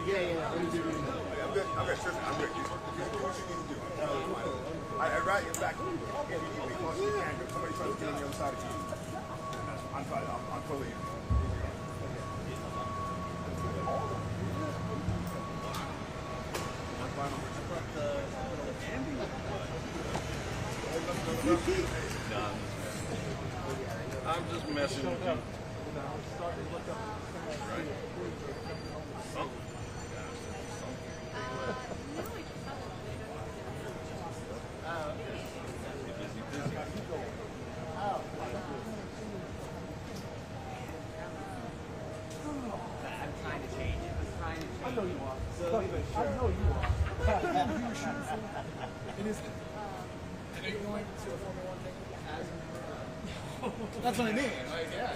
Yeah. I'm good. I'm good. I'm good. You do what you need to do. I'd rather you back. If you need me close, you can. If somebody tries to get on the other side of you, I'm fine. I'm totally. I'm just messing with you. I know you are. I know you are. It is. I know you're going to a Formula 1 thing. That's what I mean. Like, yeah.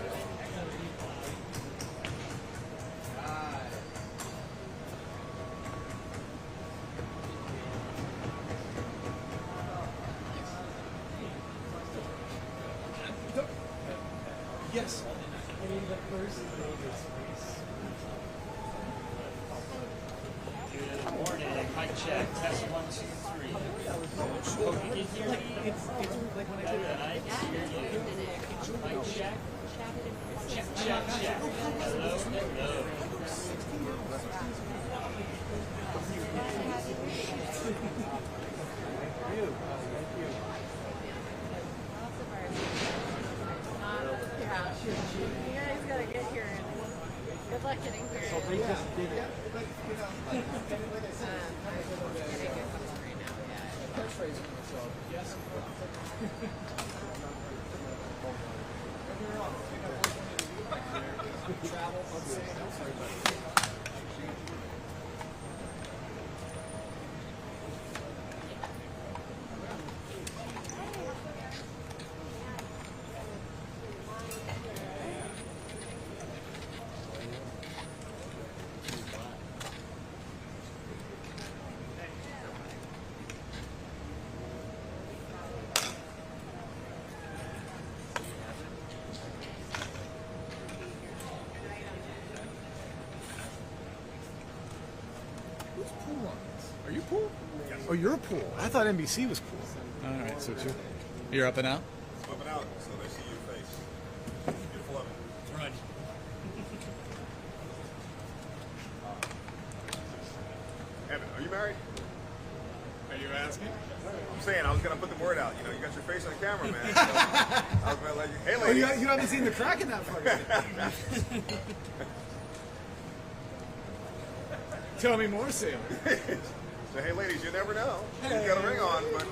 Yes. I mean, the first Vegas race. Good morning. Mic check. Test 1, 2, 3. Oh, you can hear me? It's like when I did that. I can hear you. Mic check. Check. Hello. You guys gotta get here. Good luck getting here. So they just did it. Yes. Are you pool? Yes. Oh, you're a pool. I thought NBC was pool. All right, so you're up and out? Up and out, so they see your face. Beautiful of it. Run. Evan, are you married? Are you asking? I'm saying I was gonna put the word out. You know, you got your face on the camera, man. So I was gonna let you. Hey, Oh, ladies. you haven't seen the crack in that fucking. Tell me more, Sam. So hey, ladies, you never know. You got a ring on, but.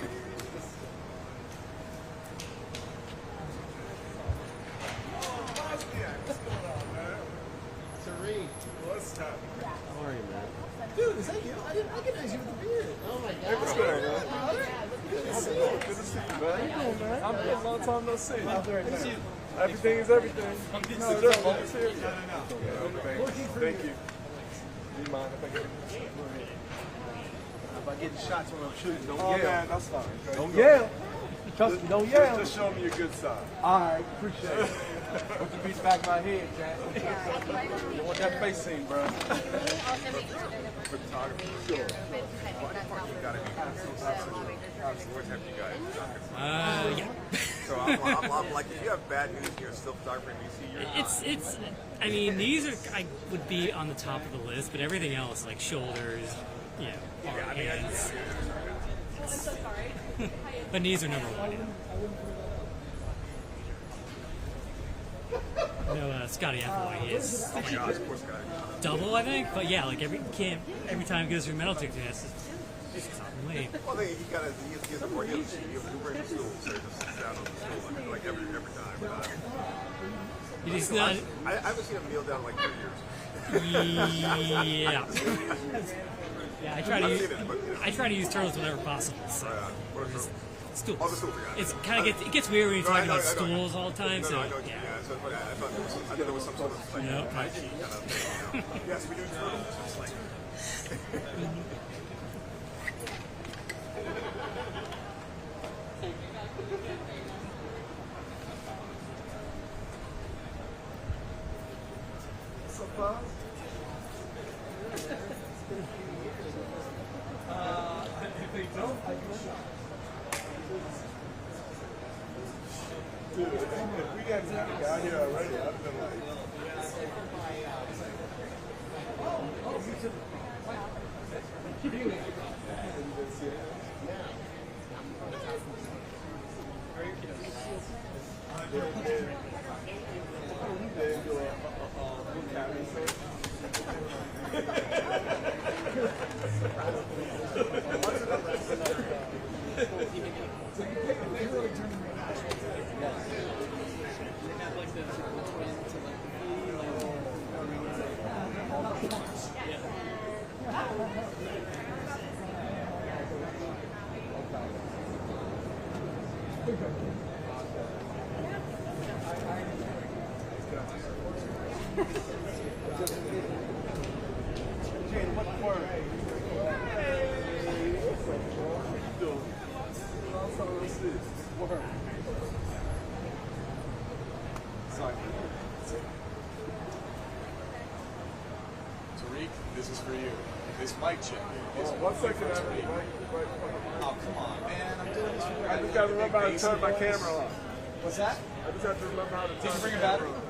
What's up? How are you, man? Dude, is that you? I didn't recognize you with the beard. Oh my God. Hey, what's going on, man? Good to see you. Good to see you, man. How you doing, man? I'm good. Long time no see. Very nice. Everything is everything. No, it's just focus here. No. Thank you. Do you mind if I get If I get the shots when I'm shooting, don't Oh, yell. man, that's fine. Don't yell. Trust me, don't yell. Just show me your good side. All right, appreciate it. Put your beats back my head, Jack. You want that face seen, bro? Photography. Sure. You gotta be. What have you guys? Yeah. So I'm like, if you have bad news, you're still photographer in DC. It's. I mean, these are. I would be on the top of the list, but everything else, like shoulders, arm, hands. But knees are number one. No, Scotty Applewhite is Oh my gosh, poor Scotty. double, I think. But yeah, like every time he goes through metal detector test, it's top weight. Well, he has a more, he brings the stool, so he just sits down on the stool like every time. He's not. I haven't seen him kneel down in like 3 years. Yeah. Yeah, I try to use turtles whenever possible. So. What are those? Stools. Oh, the stools, yeah. It's kind of it gets weird when you talk I know, about I know. stools all the time. No, So I know, yeah. So, but I thought there was some sort of like No. Tai Chi kind of thing. Yes, we do turtles. It's like. What's up, Bob? If they don't, I can shop. Dude, if we hadn't had a guy here already, I'd have been like, Jane, what word? Tariq, this is for you. This mic check. Is one second, for Tariq. Oh, come on, man. I'm doing this for you. I just got to remember how to turn my camera on. What's that? I just have to remember how to turn Did you bring a the battery? camera on.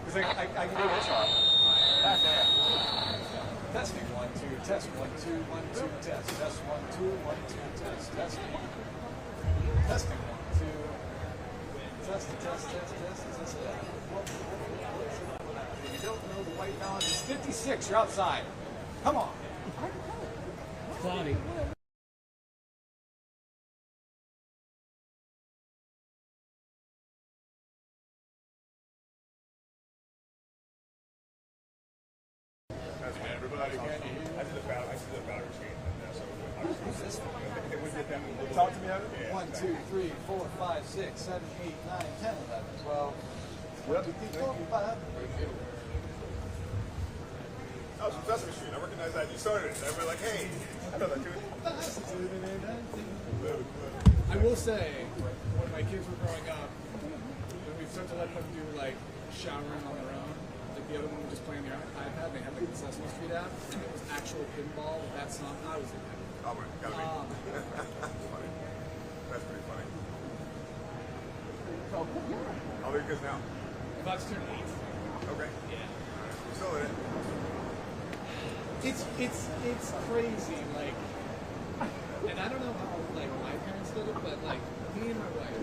Because I can do this one. Testing 1, 2, test 1, 2, 1, 2, test. Test 1, 2, 1, 2, test. Testing 1. Testing 1, 2. Test, test, test, test, test. If you don't know the white balance is 56, you're outside. Come on. Cloudy. Everybody, can you hear? I did a battery change. Who's this one? Talk to me, Evan. 1, 2, 3, 4, 5, 6, 7, 8, 9, 10, 11, 12. 1, 2, 3, 4, 5. Oh, it's from Sesame Street. I recognize that. You started it. Everybody like, hey, I know that tune. I will say, when my kids were growing up, when we started to let them do like showering on their own, like the other one would just play on their iPad, they had like the Sesame Street app, and it was actual pinball with that song. I was in heaven. Oh, man, gotta be. That's funny. That's pretty funny. How old are your kids now? About to turn 8. Okay. Yeah. You're still in it. It's crazy, like, and I don't know how like my parents did it, but like me and my wife,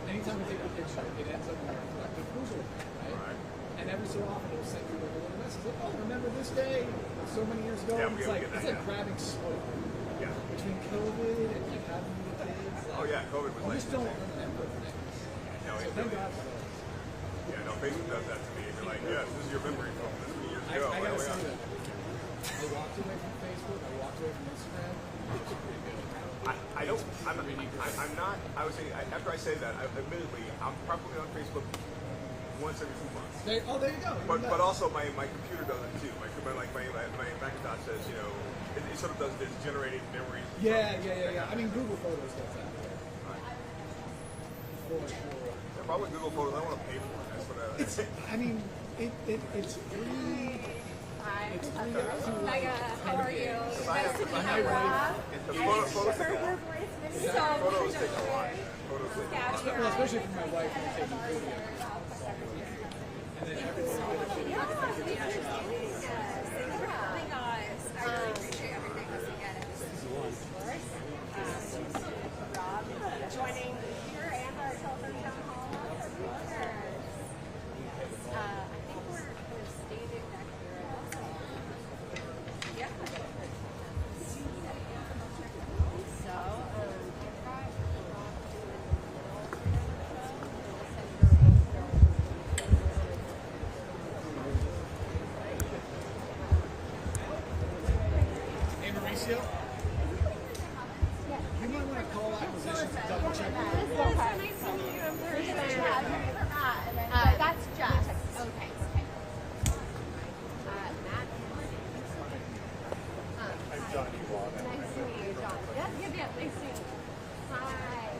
anytime we take a picture, it ends up in our collective cruiser, right? And every so often it'll send you like a little message, like, oh, remember this day so many years ago? Yeah, And we it's like get that, it's like yeah. grabbing smoke Yeah. between COVID and like having the kids. Like, Oh, yeah, COVID was we like just don't remember things. No, So it thank really God is. for those. Yeah, no, Facebook does that to me. They're like, yes, this is your memory from this many years ago. I Like, gotta oh, say yeah. that I walked away from Facebook, I walked away from Instagram, it was pretty good. I don't, I'm not, I would say, after I say that, admittedly, I'm probably on Facebook once every 2 months. There you go. But also my computer does it too. My Macintosh says, you know, it sort of does this generated memories. Yeah. I mean, Google Photos does that. For sure. The problem with Google Photos, I don't want to pay for it. That's what I. I mean, it's free. Hi. It's free to Mega, how are you? I Nice to have- meet you, Rob. The photos take a while. So, Photos take a while. Photos take a while. Well, especially for my wife when I'm taking video. And then everything I get a video. Thank you guys. I really appreciate everything that we get. Rob joining here and our telephone town hall. I think we're standing back here. Yeah. So, Hey, Mauricio. You might want to call acquisitions and double check. That's Jess. Okay. Matt. I'm Johnny Wall. Nice to meet you, John. Yeah. Nice to meet you. Hi.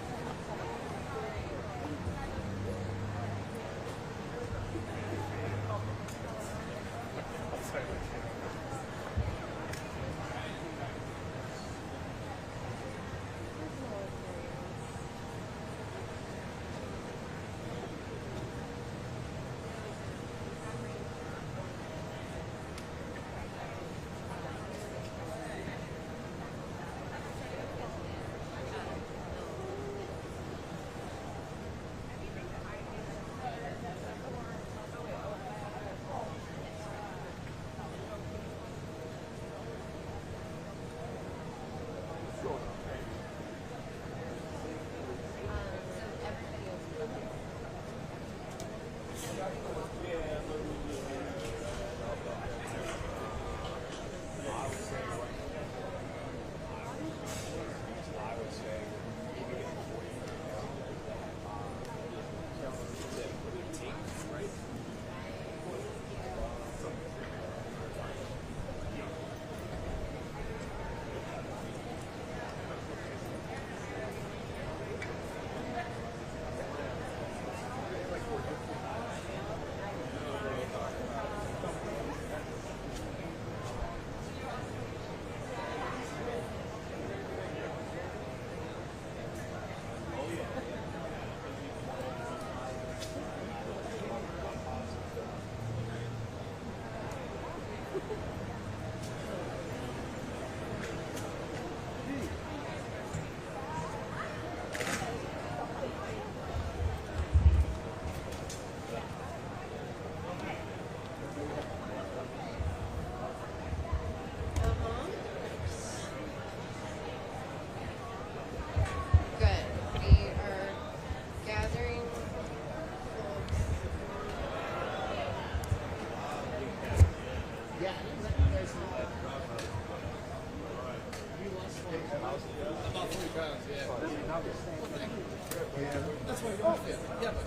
That's why you don't fit. Yeah, but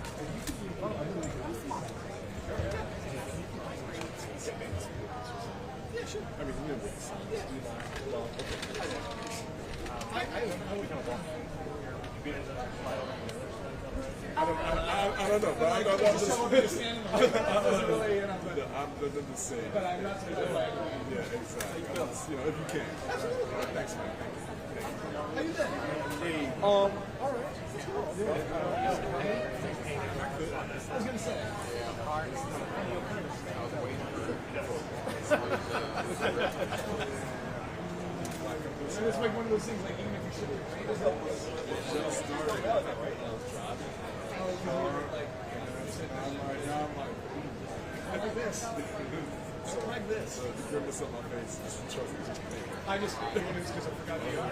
yeah, sure. I mean, you know, well, I don't know, but I don't understand. I'm the same. But I'm not saying that. Yeah, exactly. You know, if you can. Thanks, man. How you doing? All right. I was gonna say. So it's like one of those things, like even if you ship your plane, it's just started. I like this. I like this. The grimace on my face is trust me. I just doing this because I forgot to go.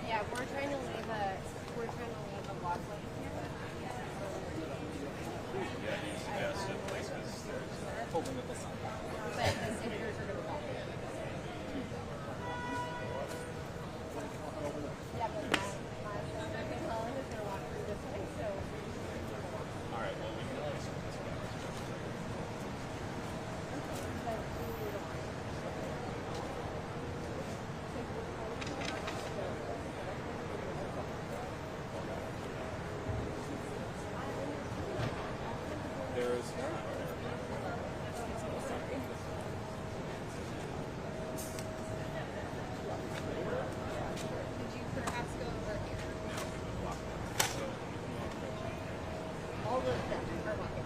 Yeah, we're trying to leave a walkway here. But the sisters are gonna walk. Yeah, but my Sen Van Hollen is gonna walk through this way, so. There is Could you perhaps go over here? All the steps are walking.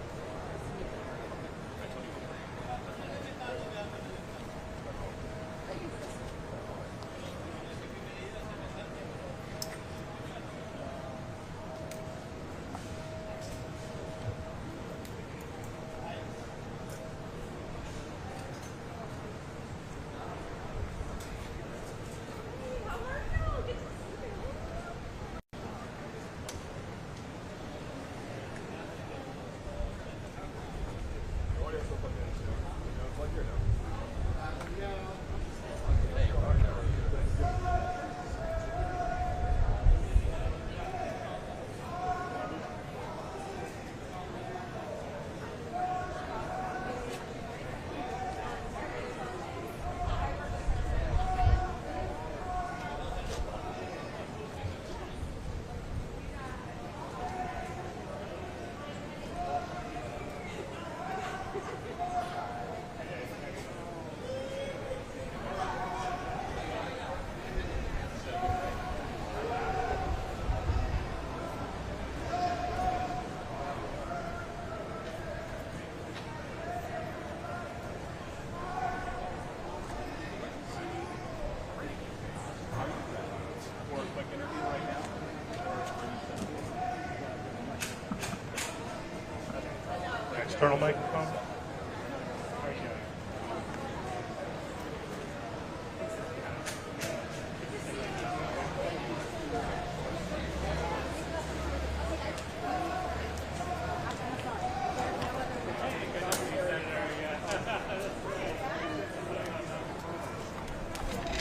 External microphone.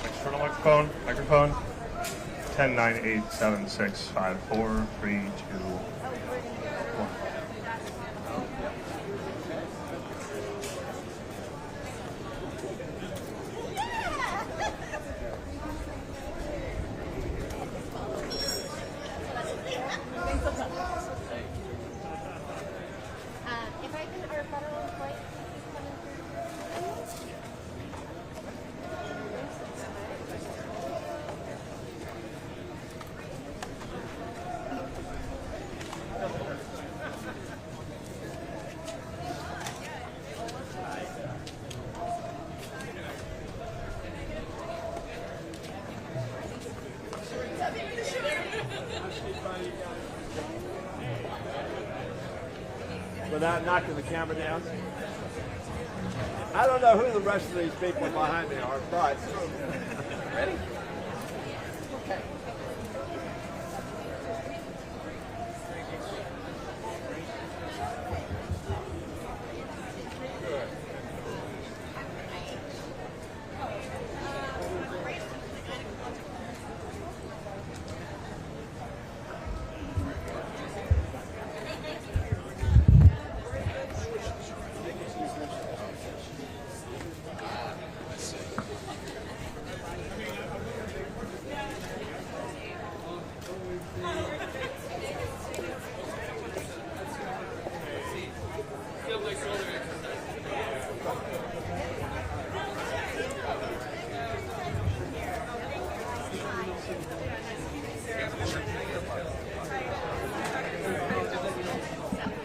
External microphone. Microphone. 10, 9, 8, 7, 6, 5, 4, 3, 2, 1. If I can, our federal employees coming through. Without knocking the camera down. I don't know who the rest of these people behind me are, but ready? Okay.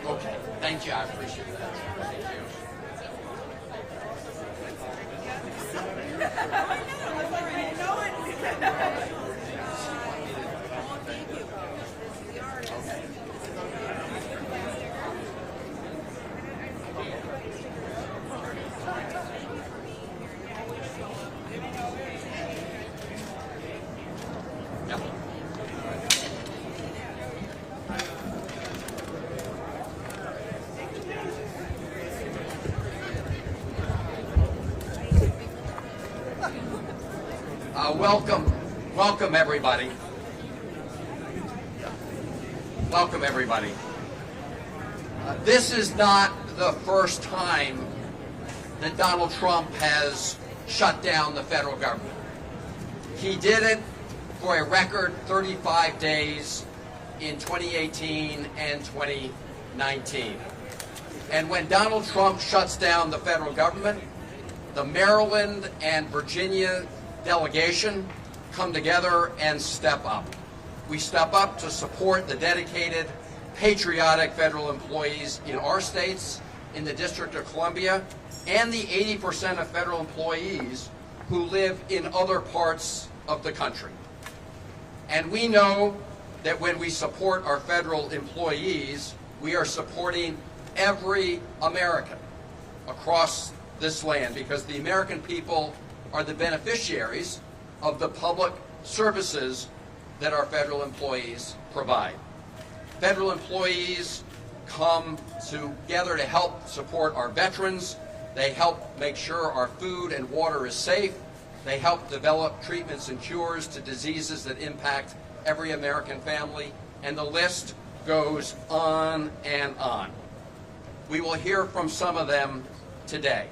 Okay, thank you, I appreciate that. Thank you. Yep. Welcome everybody. Welcome everybody. This is not the first time that Donald Trump has shut down the federal government. He did it for a record 35 days in 2018 and 2019. And when Donald Trump shuts down the federal government, the Maryland and Virginia delegation come together and step up. We step up to support the dedicated, patriotic federal employees in our states, in the District of Columbia, and the 80% of federal employees who live in other parts of the country. And we know that when we support our federal employees, we are supporting every American across this land, because the American people are the beneficiaries of the public services that our federal employees provide. Federal employees come together to help support our veterans. They help make sure our food and water is safe. They help develop treatments and cures to diseases that impact every American family, and the list goes on and on. We will hear from some of them today.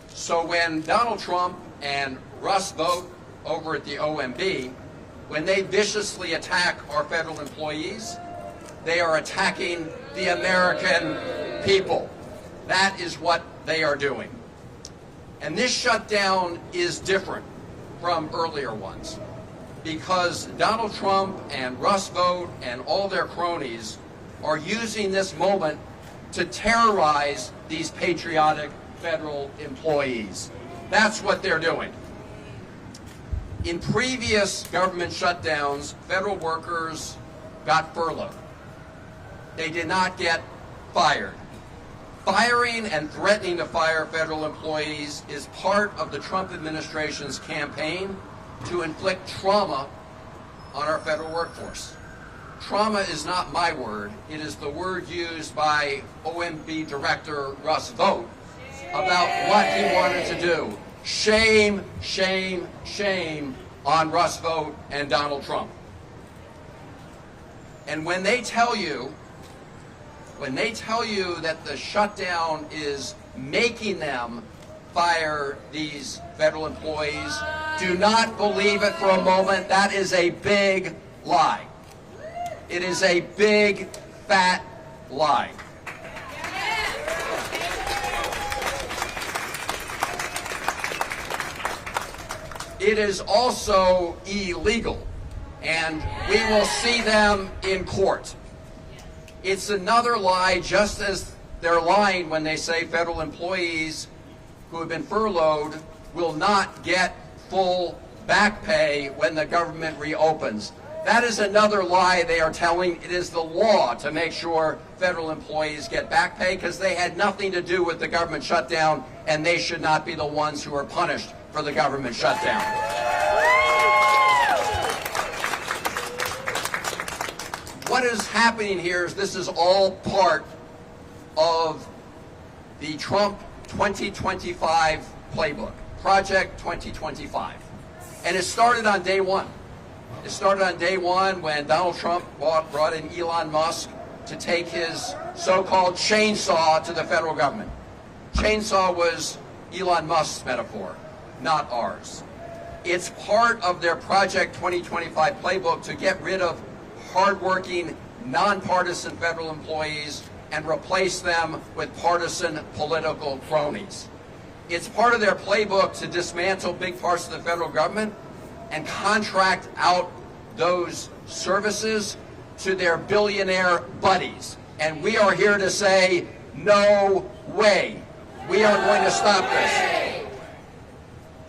So when Donald Trump and Russ Vought over at the OMB, when they viciously attack our federal employees, they are attacking the American people. That is what they are doing. And this shutdown is different from earlier ones, because Donald Trump and Russ Vought and all their cronies are using this moment to terrorize these patriotic federal employees. That's what they're doing. In previous government shutdowns, federal workers got furloughed. They did not get fired. Firing and threatening to fire federal employees is part of the Trump administration's campaign to inflict trauma on our federal workforce. Trauma is not my word. It is the word used by OMB Director Russ Vought about what he wanted to do. Shame, shame, shame on Russ Vought and Donald Trump. And when they tell you that the shutdown is making them fire these federal employees, do not believe it for a moment. That is a big lie. It is a big, fat lie. It is also illegal, and we will see them in court. It's another lie, just as they're lying when they say federal employees who have been furloughed will not get full back pay when the government reopens. That is another lie they are telling. It is the law to make sure federal employees get back pay because they had nothing to do with the government shutdown, and they should not be the ones who are punished for the government shutdown. What is happening here is this is all part of the Trump 2025 playbook, Project 2025. And it started on day one. It started on day one when Donald Trump brought in Elon Musk to take his so-called chainsaw to the federal government. Chainsaw was Elon Musk's metaphor, not ours. It's part of their Project 2025 playbook to get rid of hardworking, nonpartisan federal employees and replace them with partisan political cronies. It's part of their playbook to dismantle big parts of the federal government and contract out those services to their billionaire buddies. And we are here to say, no way. We are going to stop this.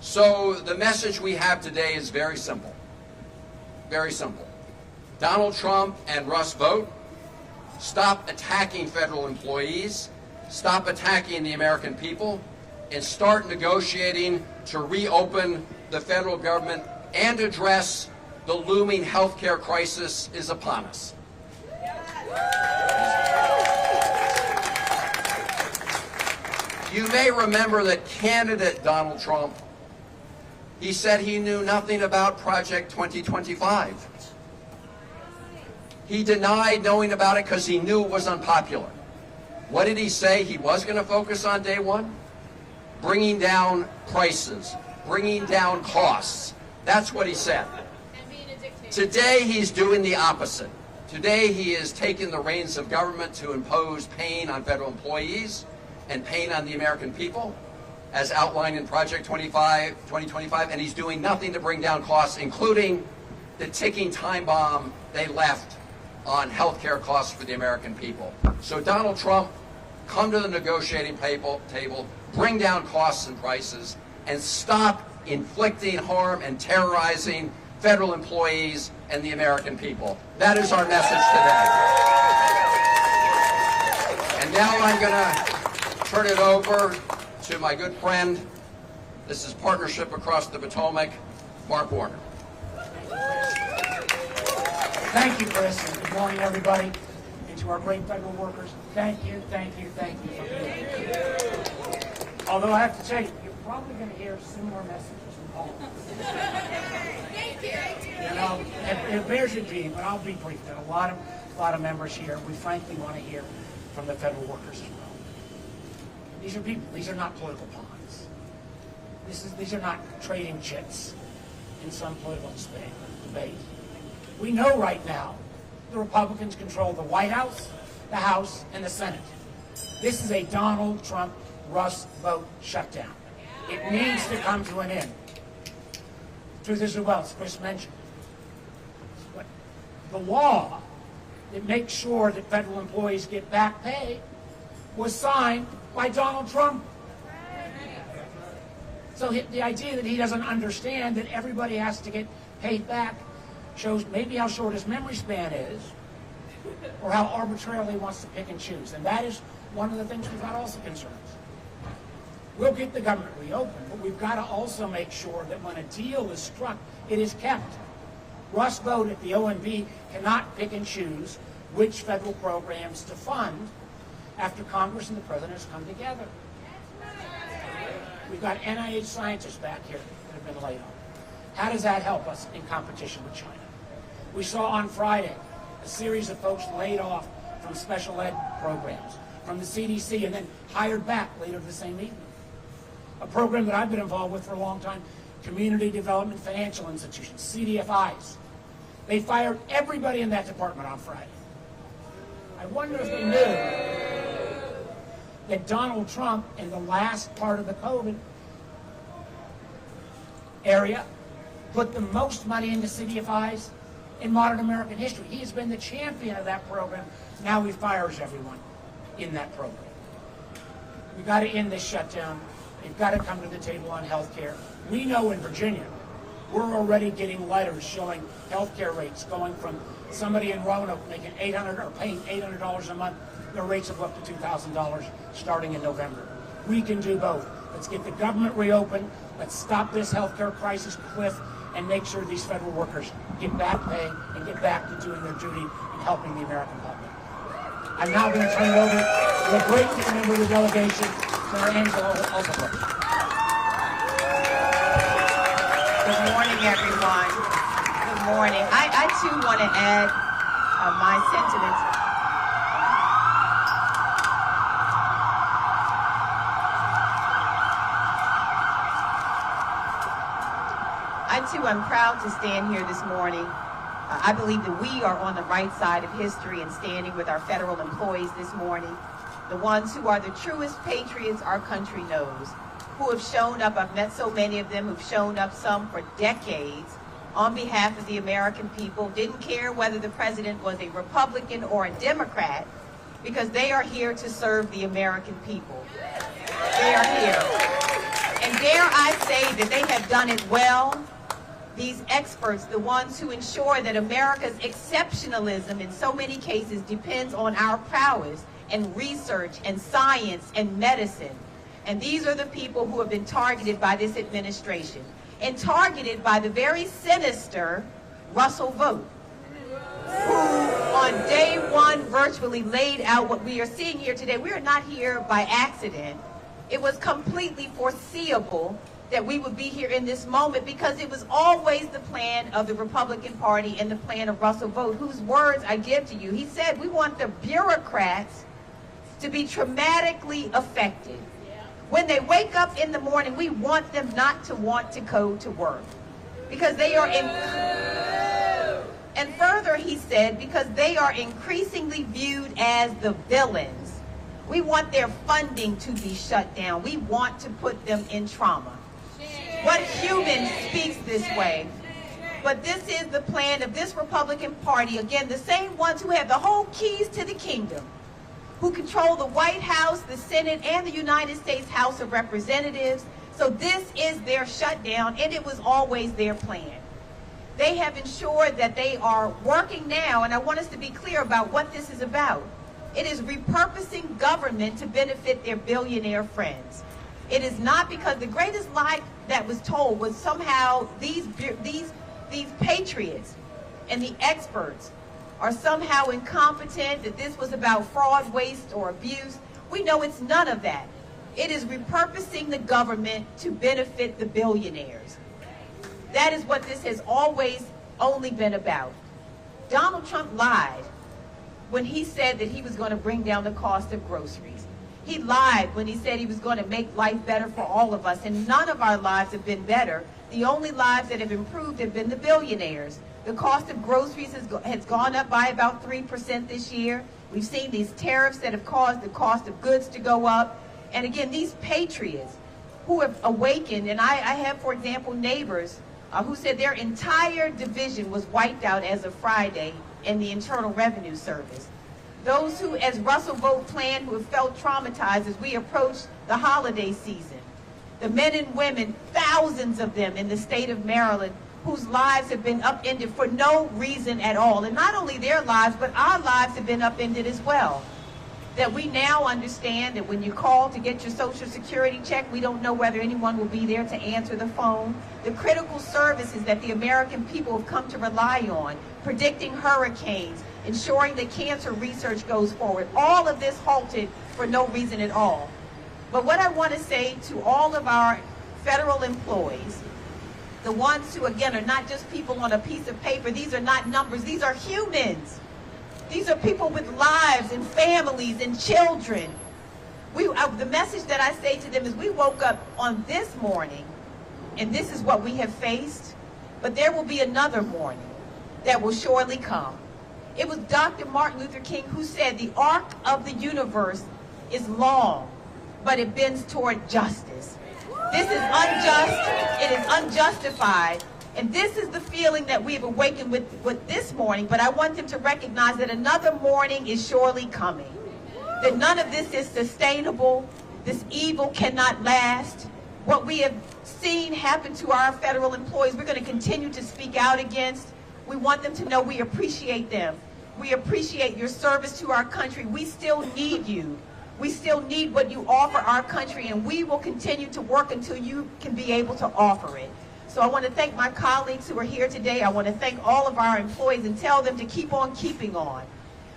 So the message we have today is very simple. Very simple. Donald Trump and Russ Vought, stop attacking federal employees, stop attacking the American people, and start negotiating to reopen the federal government and address the looming healthcare crisis is upon us. You may remember that candidate Donald Trump, he said he knew nothing about Project 2025. He denied knowing about it because he knew it was unpopular. What did he say he was going to focus on day one? Bringing down prices, bringing down costs. That's what he said. Today he's doing the opposite. Today he is taking the reins of government to impose pain on federal employees and pain on the American people, as outlined in Project 2025, and he's doing nothing to bring down costs, including the ticking time bomb they left on health care costs for the American people. So Donald Trump, come to the negotiating table, bring down costs and prices, and stop inflicting harm and terrorizing federal employees and the American people. That is our message today. And now I'm going to turn it over to my good friend, this is Partnership Across the Potomac, Mark Warner. Thank you, Chris, and good morning, everybody, and to our great federal workers. Thank you, thank you, thank you for being here. Although I have to tell you, you're probably going to hear similar messages from all of us. Thank you. You know, it bears repeating, but I'll be brief. There are a lot of members here. We frankly want to hear from the federal workers as well. These are people. These are not political pawns. These are not trading chits in some political debate. We know right now the Republicans control the White House, the House, and the Senate. This is a Donald Trump, Russ Vought shutdown. It needs to come to an end. Truth is, well, as Chris mentioned, but the law that makes sure that federal employees get back pay was signed by Donald Trump. So the idea that he doesn't understand that everybody has to get paid back shows maybe how short his memory span is, or how arbitrarily he wants to pick and choose. And that is one of the things we've got also concerns. We'll get the government reopened, but we've got to also make sure that when a deal is struck, it is kept. Russ Vought at the OMB cannot pick and choose which federal programs to fund after Congress and the President has come together. We've got NIH scientists back here that have been laid off. How does that help us in competition with China? We saw on Friday a series of folks laid off from special ed programs, from the CDC, and then hired back later the same evening. A program that I've been involved with for a long time, Community Development Financial Institutions, CDFIs. They fired everybody in that department on Friday. I wonder if they knew that Donald Trump, in the last part of the COVID area, put the most money into CDFIs in modern American history. He has been the champion of that program. Now he fires everyone in that program. We've got to end this shutdown. They've got to come to the table on health care. We know in Virginia, we're already getting letters showing health care rates going from somebody in Roanoke making $800 or paying $800 a month. Their rates have up to $2,000 starting in November. We can do both. Let's get the government reopened. Let's stop this health care crisis cliff and make sure these federal workers get back pay and get back to doing their duty and helping the American public. I'm now going to turn it over to a great member of the delegation, Senator Alsobrooks. Good morning, everyone. Good morning. I too want to add my sentiments. I too am proud to stand here this morning. I believe that we are on the right side of history and standing with our federal employees this morning, the ones who are the truest patriots our country knows, who have shown up. I've met so many of them who've shown up, some for decades, on behalf of the American people, didn't care whether the president was a Republican or a Democrat, because they are here to serve the American people. They are here. And dare I say that they have done it well. These experts, the ones who ensure that America's exceptionalism in so many cases depends on our prowess and research and science and medicine. And these are the people who have been targeted by this administration and targeted by the very sinister Russell Vought, who on day one virtually laid out what we are seeing here today. We are not here by accident. It was completely foreseeable that we would be here in this moment, because it was always the plan of the Republican Party and the plan of Russell Vought, whose words I give to you. He said, we want the bureaucrats to be traumatically affected. When they wake up in the morning, we want them not to want to go to work, because they are and further, he said, because they are increasingly viewed as the villains. We want their funding to be shut down. We want to put them in trauma. What human speaks this way? But this is the plan of this Republican Party. Again, the same ones who have the whole keys to the kingdom, who control the White House, the Senate, and the United States House of Representatives. So this is their shutdown, and it was always their plan. They have ensured that they are working now, and I want us to be clear about what this is about. It is repurposing government to benefit their billionaire friends. It is not, because the greatest lie that was told was somehow these patriots and the experts are somehow incompetent, that this was about fraud, waste, or abuse. We know it's none of that. It is repurposing the government to benefit the billionaires. That is what this has always only been about. Donald Trump lied when he said that he was going to bring down the cost of groceries. He lied when he said he was going to make life better for all of us, and none of our lives have been better. The only lives that have improved have been the billionaires. The cost of groceries has gone up by about 3% this year. We've seen these tariffs that have caused the cost of goods to go up. And again, these patriots who have awakened, and I have, for example, neighbors who said their entire division was wiped out as of Friday in the Internal Revenue Service. Those who, as Russell Vought planned, who have felt traumatized as we approach the holiday season. The men and women, thousands of them in the state of Maryland, whose lives have been upended for no reason at all. And not only their lives, but our lives have been upended as well. That we now understand that when you call to get your Social Security check, we don't know whether anyone will be there to answer the phone. The critical services that the American people have come to rely on, predicting hurricanes, ensuring that cancer research goes forward, all of this halted for no reason at all. But what I want to say to all of our federal employees, the ones who, again, are not just people on a piece of paper, these are not numbers, these are humans. These are people with lives and families and children. The message that I say to them is we woke up on this morning, and this is what we have faced, but there will be another morning that will surely come. It was Dr. Martin Luther King who said the arc of the universe is long, but it bends toward justice. This is unjust, it is unjustified, and this is the feeling that we've awakened with this morning, but I want them to recognize that another morning is surely coming. That none of this is sustainable, this evil cannot last. What we have seen happen to our federal employees, we're going to continue to speak out against. We want them to know we appreciate them. We appreciate your service to our country. We still need you. We still need what you offer our country, and we will continue to work until you can be able to offer it. So I want to thank my colleagues who are here today. I want to thank all of our employees and tell them to keep on keeping on.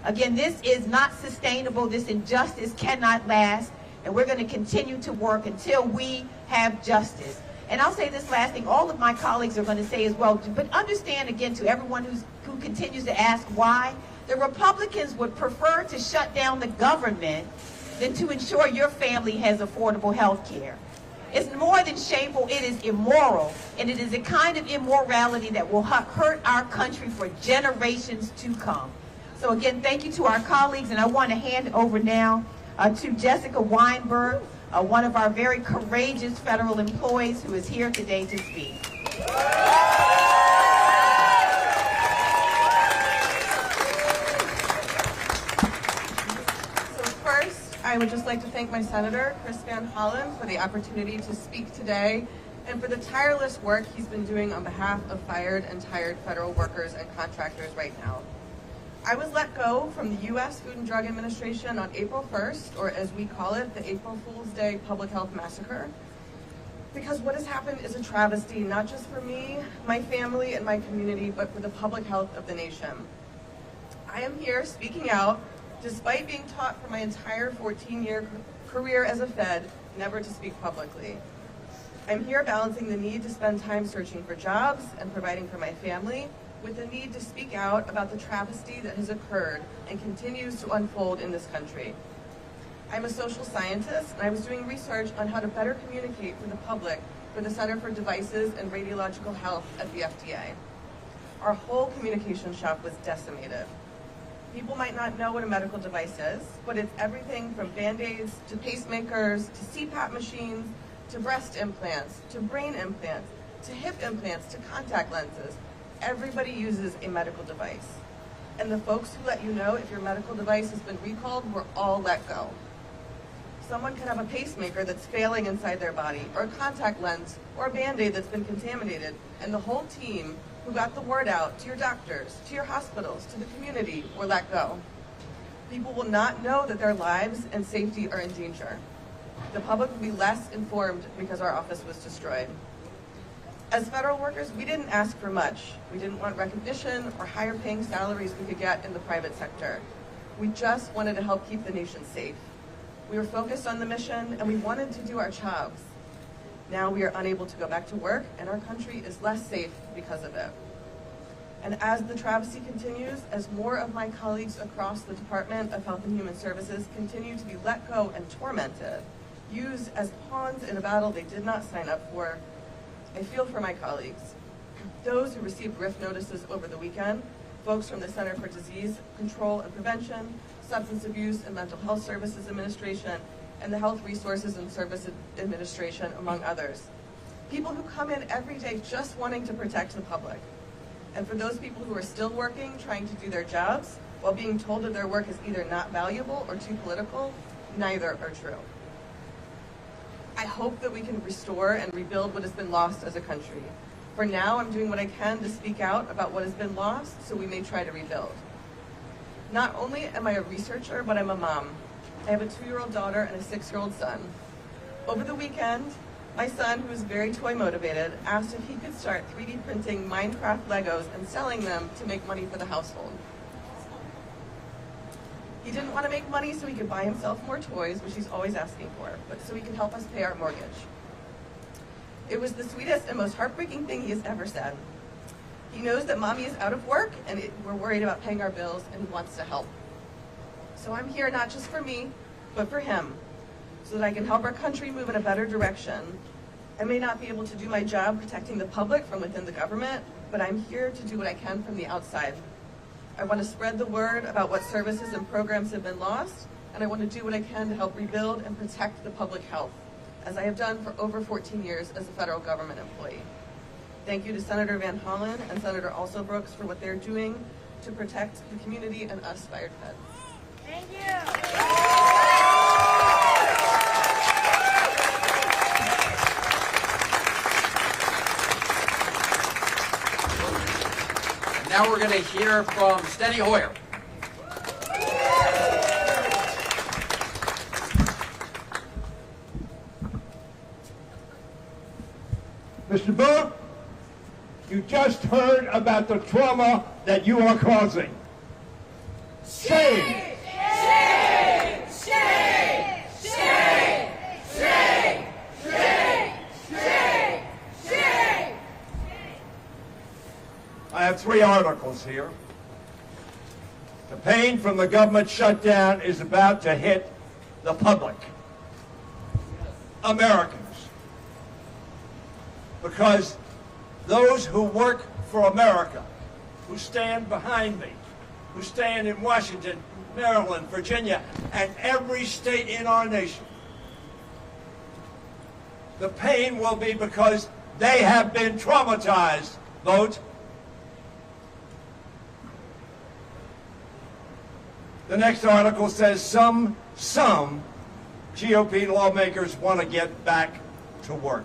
Again, this is not sustainable. This injustice cannot last, and we're going to continue to work until we have justice. And I'll say this last thing, all of my colleagues are going to say as well, but understand again to everyone who continues to ask why, the Republicans would prefer to shut down the government than to ensure your family has affordable health care. It's more than shameful, it is immoral, and it is a kind of immorality that will hurt our country for generations to come. So again, thank you to our colleagues, and I want to hand over now to Jessica Weinberg, one of our very courageous federal employees who is here today to speak. I would just like to thank my Senator, Sen Van Hollen, for the opportunity to speak today and for the tireless work he's been doing on behalf of fired and tired federal workers and contractors right now. I was let go from the U.S. Food and Drug Administration on April 1st, or as we call it, the April Fool's Day Public Health Massacre, because what has happened is a travesty, not just for me, my family, and my community, but for the public health of the nation. I am here speaking out despite being taught for my entire 14-year career as a Fed never to speak publicly. I'm here balancing the need to spend time searching for jobs and providing for my family with the need to speak out about the travesty that has occurred and continues to unfold in this country. I'm a social scientist, and I was doing research on how to better communicate for the public for the Center for Devices and Radiological Health at the FDA. Our whole communication shop was decimated. People might not know what a medical device is, but it's everything from Band-Aids to pacemakers to CPAP machines to breast implants to brain implants to hip implants to contact lenses. Everybody uses a medical device. And the folks who let you know if your medical device has been recalled were all let go. Someone could have a pacemaker that's failing inside their body, or a contact lens, or a Band-Aid that's been contaminated, and the whole team who got the word out to your doctors, to your hospitals, to the community, were let go. People will not know that their lives and safety are in danger. The public will be less informed because our office was destroyed. As federal workers, we didn't ask for much. We didn't want recognition or higher paying salaries we could get in the private sector. We just wanted to help keep the nation safe. We were focused on the mission, and we wanted to do our jobs. Now we are unable to go back to work, and our country is less safe because of it. And as the travesty continues, as more of my colleagues across the Department of Health and Human Services continue to be let go and tormented, used as pawns in a battle they did not sign up for, I feel for my colleagues. Those who received RIF notices over the weekend, folks from the Center for Disease Control and Prevention, Substance Abuse and Mental Health Services Administration, and the Health Resources and Services Administration, among others. People who come in every day just wanting to protect the public. And for those people who are still working, trying to do their jobs, while being told that their work is either not valuable or too political, neither are true. I hope that we can restore and rebuild what has been lost as a country. For now, I'm doing what I can to speak out about what has been lost so we may try to rebuild. Not only am I a researcher, but I'm a mom. I have a 2-year-old daughter and a 6-year-old son. Over the weekend, my son, who is very toy motivated, asked if he could start 3D printing Minecraft Legos and selling them to make money for the household. He didn't want to make money so he could buy himself more toys, which he's always asking for, but so he could help us pay our mortgage. It was the sweetest and most heartbreaking thing he has ever said. He knows that mommy is out of work and we're worried about paying our bills and he wants to help. So I'm here not just for me, but for him, so that I can help our country move in a better direction. I may not be able to do my job protecting the public from within the government, but I'm here to do what I can from the outside. I want to spread the word about what services and programs have been lost, and I want to do what I can to help rebuild and protect the public health, as I have done for over 14 years as a federal government employee. Thank you to Senator Van Hollen and Senator Alsobrooks for what they're doing to protect the community and us fired feds. Thank you. Now we're going to hear from Steny Hoyer. Mr. Booth, you just heard about the trauma that you are causing. Shame! Shame! Shame! Shame! Shame! Shame! Shame! Shame! I have 3 articles here. The pain from the government shutdown is about to hit the public, Americans, because those who work for America, who stand behind me, who stand in Washington, Maryland, Virginia, and every state in our nation, the pain will be because they have been traumatized. Vote. The next article says some GOP lawmakers want to get back to work.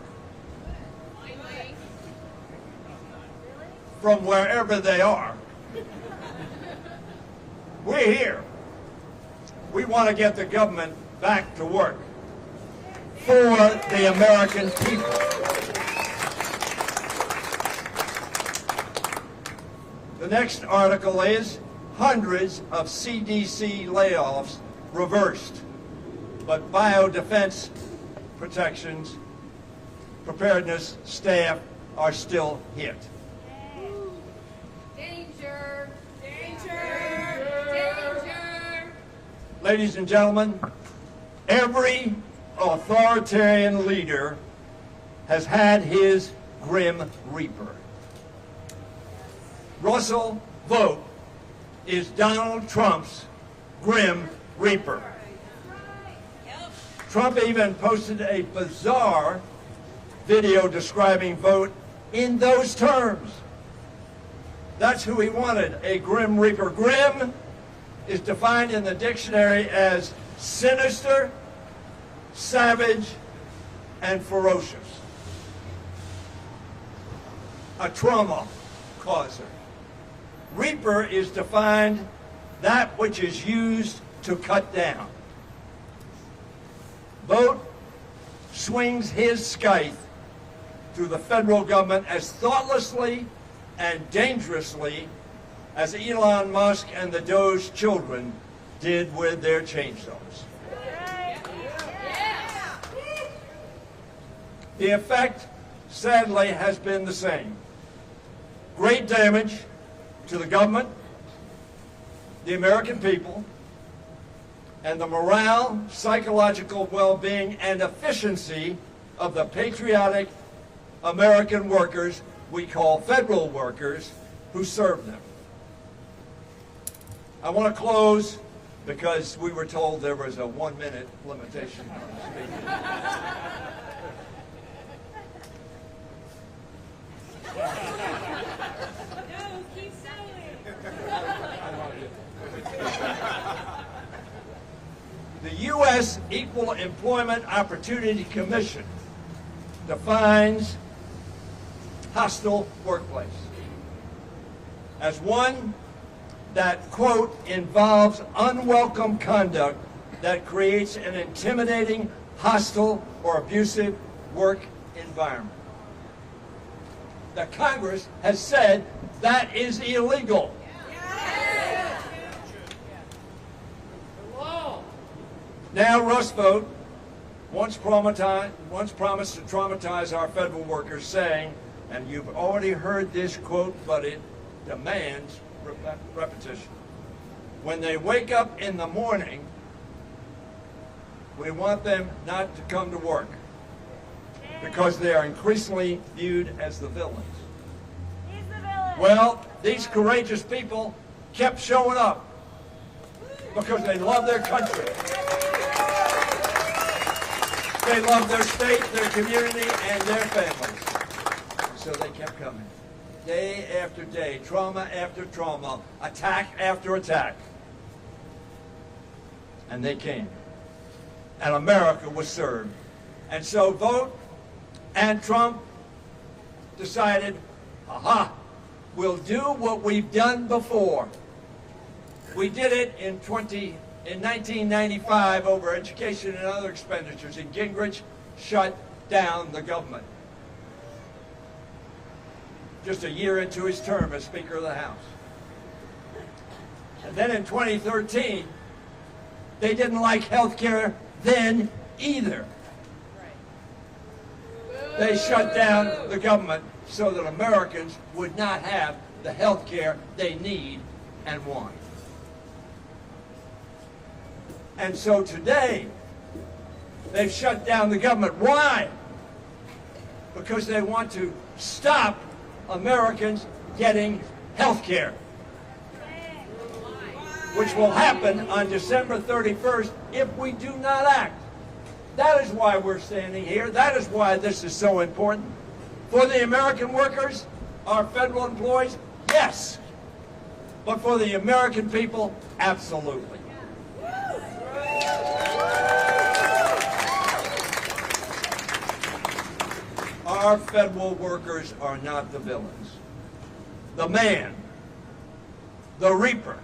From wherever they are. We're here. We want to get the government back to work for the American people. The next article is hundreds of CDC layoffs reversed, but biodefense protections, preparedness staff are still hit. Danger! Danger! Danger! Ladies and gentlemen, every authoritarian leader has had his grim reaper. Russell Vogt is Donald Trump's grim reaper. Trump even posted a bizarre video describing Vogt in those terms. That's who he wanted, a grim reaper. Grim is defined in the dictionary as sinister, savage, and ferocious. A trauma causer. Reaper is defined that which is used to cut down. Vogt swings his scythe through the federal government as thoughtlessly and dangerously as Elon Musk and the Doge children did with their chainsaws. The effect, sadly, has been the same. Great damage to the government, the American people, and the morale, psychological well-being, and efficiency of the patriotic American workers we call federal workers who serve them. I want to close because we were told there was a 1-minute limitation on speaking. No, keep selling. The U.S. Equal Employment Opportunity Commission defines hostile workplace, as one that, quote, involves unwelcome conduct that creates an intimidating, hostile, or abusive work environment. The Congress has said that is illegal. Now Rust vote once promised to traumatize our federal workers, saying, and you've already heard this quote, but it demands repetition. When they wake up in the morning, we want them not to come to work because they are increasingly viewed as the villains. He's the villain. Well, these courageous people kept showing up because they love their country. They love their state, their community, and their families. So they kept coming. Day after day, trauma after trauma, attack after attack. And they came. And America was served. And so vote, and Trump decided, aha, we'll do what we've done before. We did it in 1995 over education and other expenditures, and Gingrich shut down the government. Just a year into his term as Speaker of the House. And then in 2013, they didn't like health care then either. They shut down the government so that Americans would not have the health care they need and want. And so today, they've shut down the government. Why? Because they want to stop Americans getting health care, which will happen on December 31st if we do not act. That is why we're standing here. That is why this is so important. For the American workers, our federal employees, yes. But for the American people, absolutely. Our federal workers are not the villains. The man, the reaper,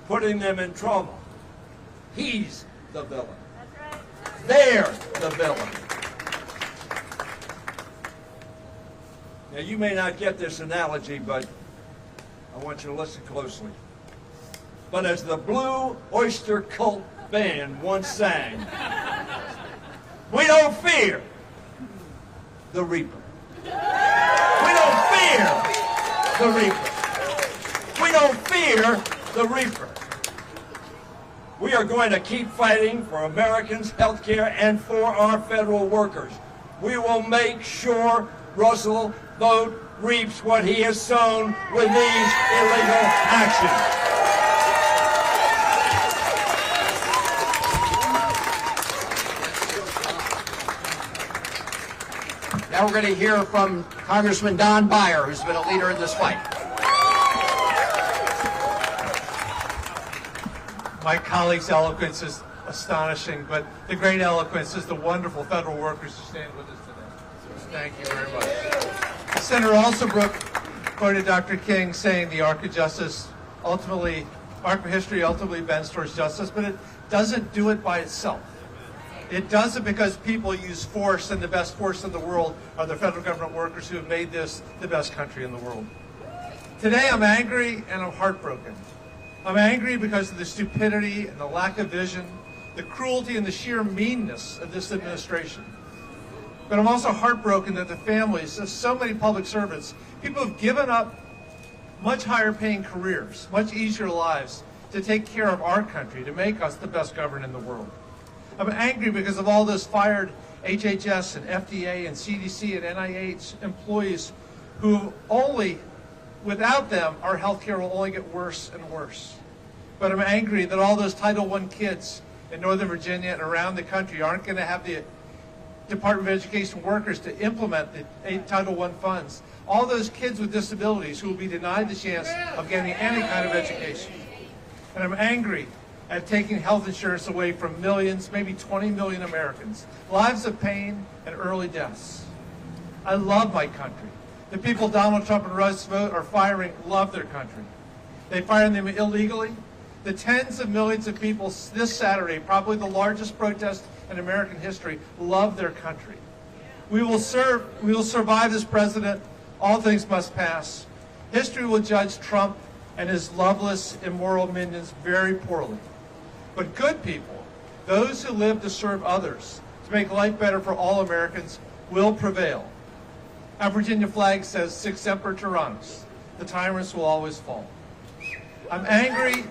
putting them in trouble, he's the villain. They're the villain. Now, you may not get this analogy, but I want you to listen closely. But as the Blue Oyster Cult Band once sang, we don't fear the reaper. We don't fear the reaper. We don't fear the reaper. We are going to keep fighting for Americans' health care and for our federal workers. We will make sure Russell Vought reaps what he has sown with these illegal actions. Now we're going to hear from Congressman Don Beyer, who's been a leader in this fight. My colleague's eloquence is astonishing, but the great eloquence is the wonderful federal workers who stand with us today. Thank you very much. Senator Alsobrooks quoted Dr. King saying the arc of justice ultimately, arc of history ultimately bends towards justice, but it doesn't do it by itself. It does it because people use force, and the best force in the world are the federal government workers who have made this the best country in the world. Today I'm angry and I'm heartbroken. I'm angry because of the stupidity and the lack of vision, the cruelty and the sheer meanness of this administration. But I'm also heartbroken that the families of so many public servants, people who've given up much higher paying careers, much easier lives to take care of our country, to make us the best governed in the world. I'm angry because of all those fired HHS and FDA and CDC and NIH employees who only, without them, our health care will only get worse and worse. But I'm angry that all those Title I kids in Northern Virginia and around the country aren't going to have the Department of Education workers to implement the Title I funds. All those kids with disabilities who will be denied the chance of getting any kind of education. And I'm angry at taking health insurance away from millions, maybe 20 million Americans. Lives of pain and early deaths. I love my country. The people Donald Trump and Russ Vought are firing love their country. They fired them illegally. The tens of millions of people this Saturday, probably the largest protest in American history, love their country. We will survive this president. All things must pass. History will judge Trump and his loveless, immoral minions very poorly. But good people, those who live to serve others, to make life better for all Americans, will prevail. Our Virginia flag says, Sic Semper Tyrannis. The tyrants will always fall. I'm angry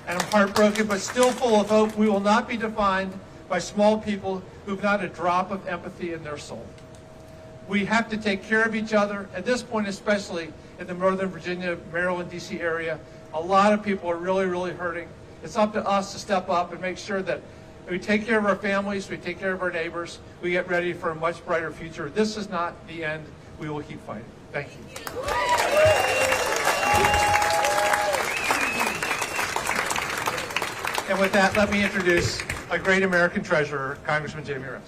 and I'm heartbroken, but still full of hope. We will not be defined by small people who've not a drop of empathy in their soul. We have to take care of each other. At this point, especially in the Northern Virginia, Maryland, D.C. area, a lot of people are really, really hurting. It's up to us to step up and make sure that we take care of our families, we take care of our neighbors, we get ready for a much brighter future. This is not the end. We will keep fighting. Thank you. And with that, let me introduce a great American treasurer, Congressman Jamie Rose.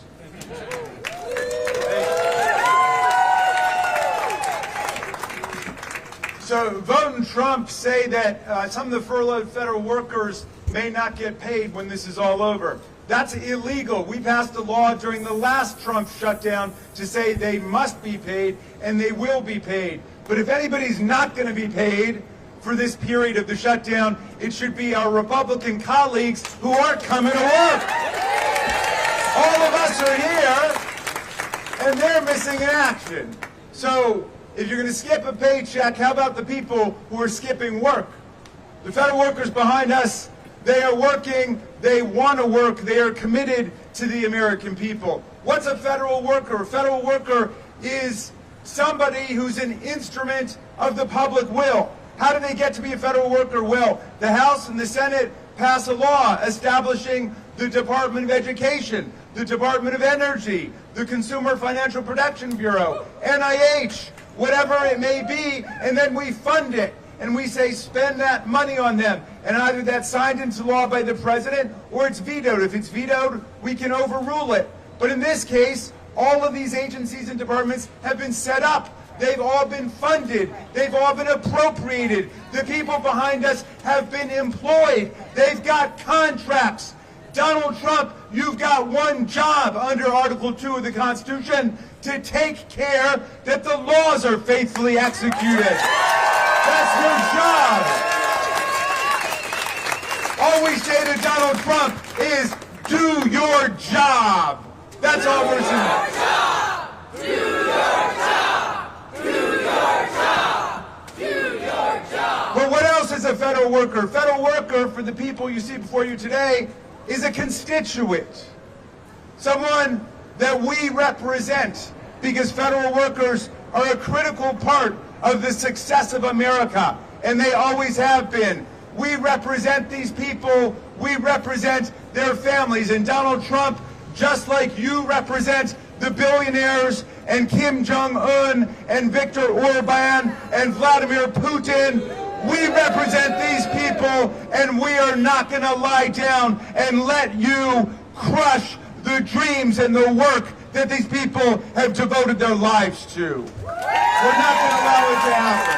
So Vought and Trump say that some of the furloughed federal workers may not get paid when this is all over. That's illegal. We passed a law during the last Trump shutdown to say they must be paid, and they will be paid. But if anybody's not going to be paid for this period of the shutdown, it should be our Republican colleagues who aren't coming to work. All of us are here, and they're missing in action. So if you're going to skip a paycheck, how about the people who are skipping work? The federal workers behind us, they are working, they want to work, they are committed to the American people. What's a federal worker? A federal worker is somebody who's an instrument of the public will. How do they get to be a federal worker? Well, the House and the Senate pass a law establishing the Department of Education, the Department of Energy, the Consumer Financial Protection Bureau, NIH, whatever it may be, and then we fund it. And we say spend that money on them. And either that's signed into law by the president or it's vetoed. If it's vetoed, we can overrule it. But in this case, all of these agencies and departments have been set up. They've all been funded. They've all been appropriated. The people behind us have been employed. They've got contracts. Donald Trump, you've got one job under Article 2 of the Constitution, to take care that the laws are faithfully executed. That's your job. All we say to Donald Trump is, do your job. That's all we're saying. Do your job. Do your job. Do your job. But what else is a federal worker? Federal worker, for the people you see before you today, is a constituent. Someone that we represent, because federal workers are a critical part of the success of America, and they always have been. We represent these people, we represent their families, and Donald Trump, just like you represent the billionaires and Kim Jong-un and Viktor Orban and Vladimir Putin, we represent these people, and we are not going to lie down and let you crush the dreams and the work that these people have devoted their lives to. We're not going to allow it to happen.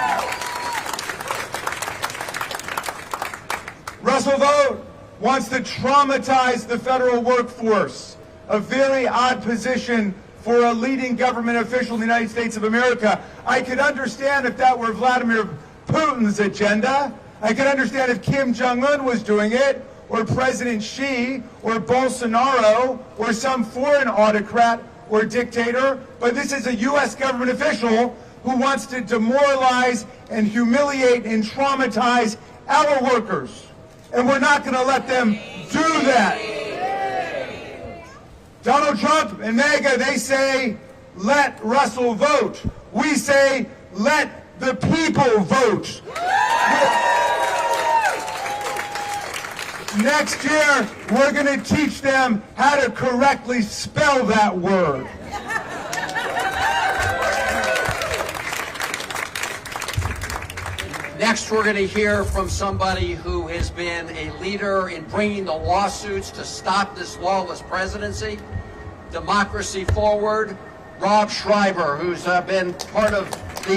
Russell Vought wants to traumatize the federal workforce, a very odd position for a leading government official in the United States of America. I could understand if that were Vladimir Putin's agenda. I could understand if Kim Jong-un was doing it, or President Xi, or Bolsonaro, or some foreign autocrat or dictator, but this is a U.S. government official who wants to demoralize and humiliate and traumatize our workers. And we're not going to let them do that. Donald Trump and MAGA, they say, let Russell vote. We say, let the people vote. Next year, we're going to teach them how to correctly spell that word. Next, we're going to hear from somebody who has been a leader in bringing the lawsuits to stop this lawless presidency. Democracy Forward, Rob Schreiber, who's been part of who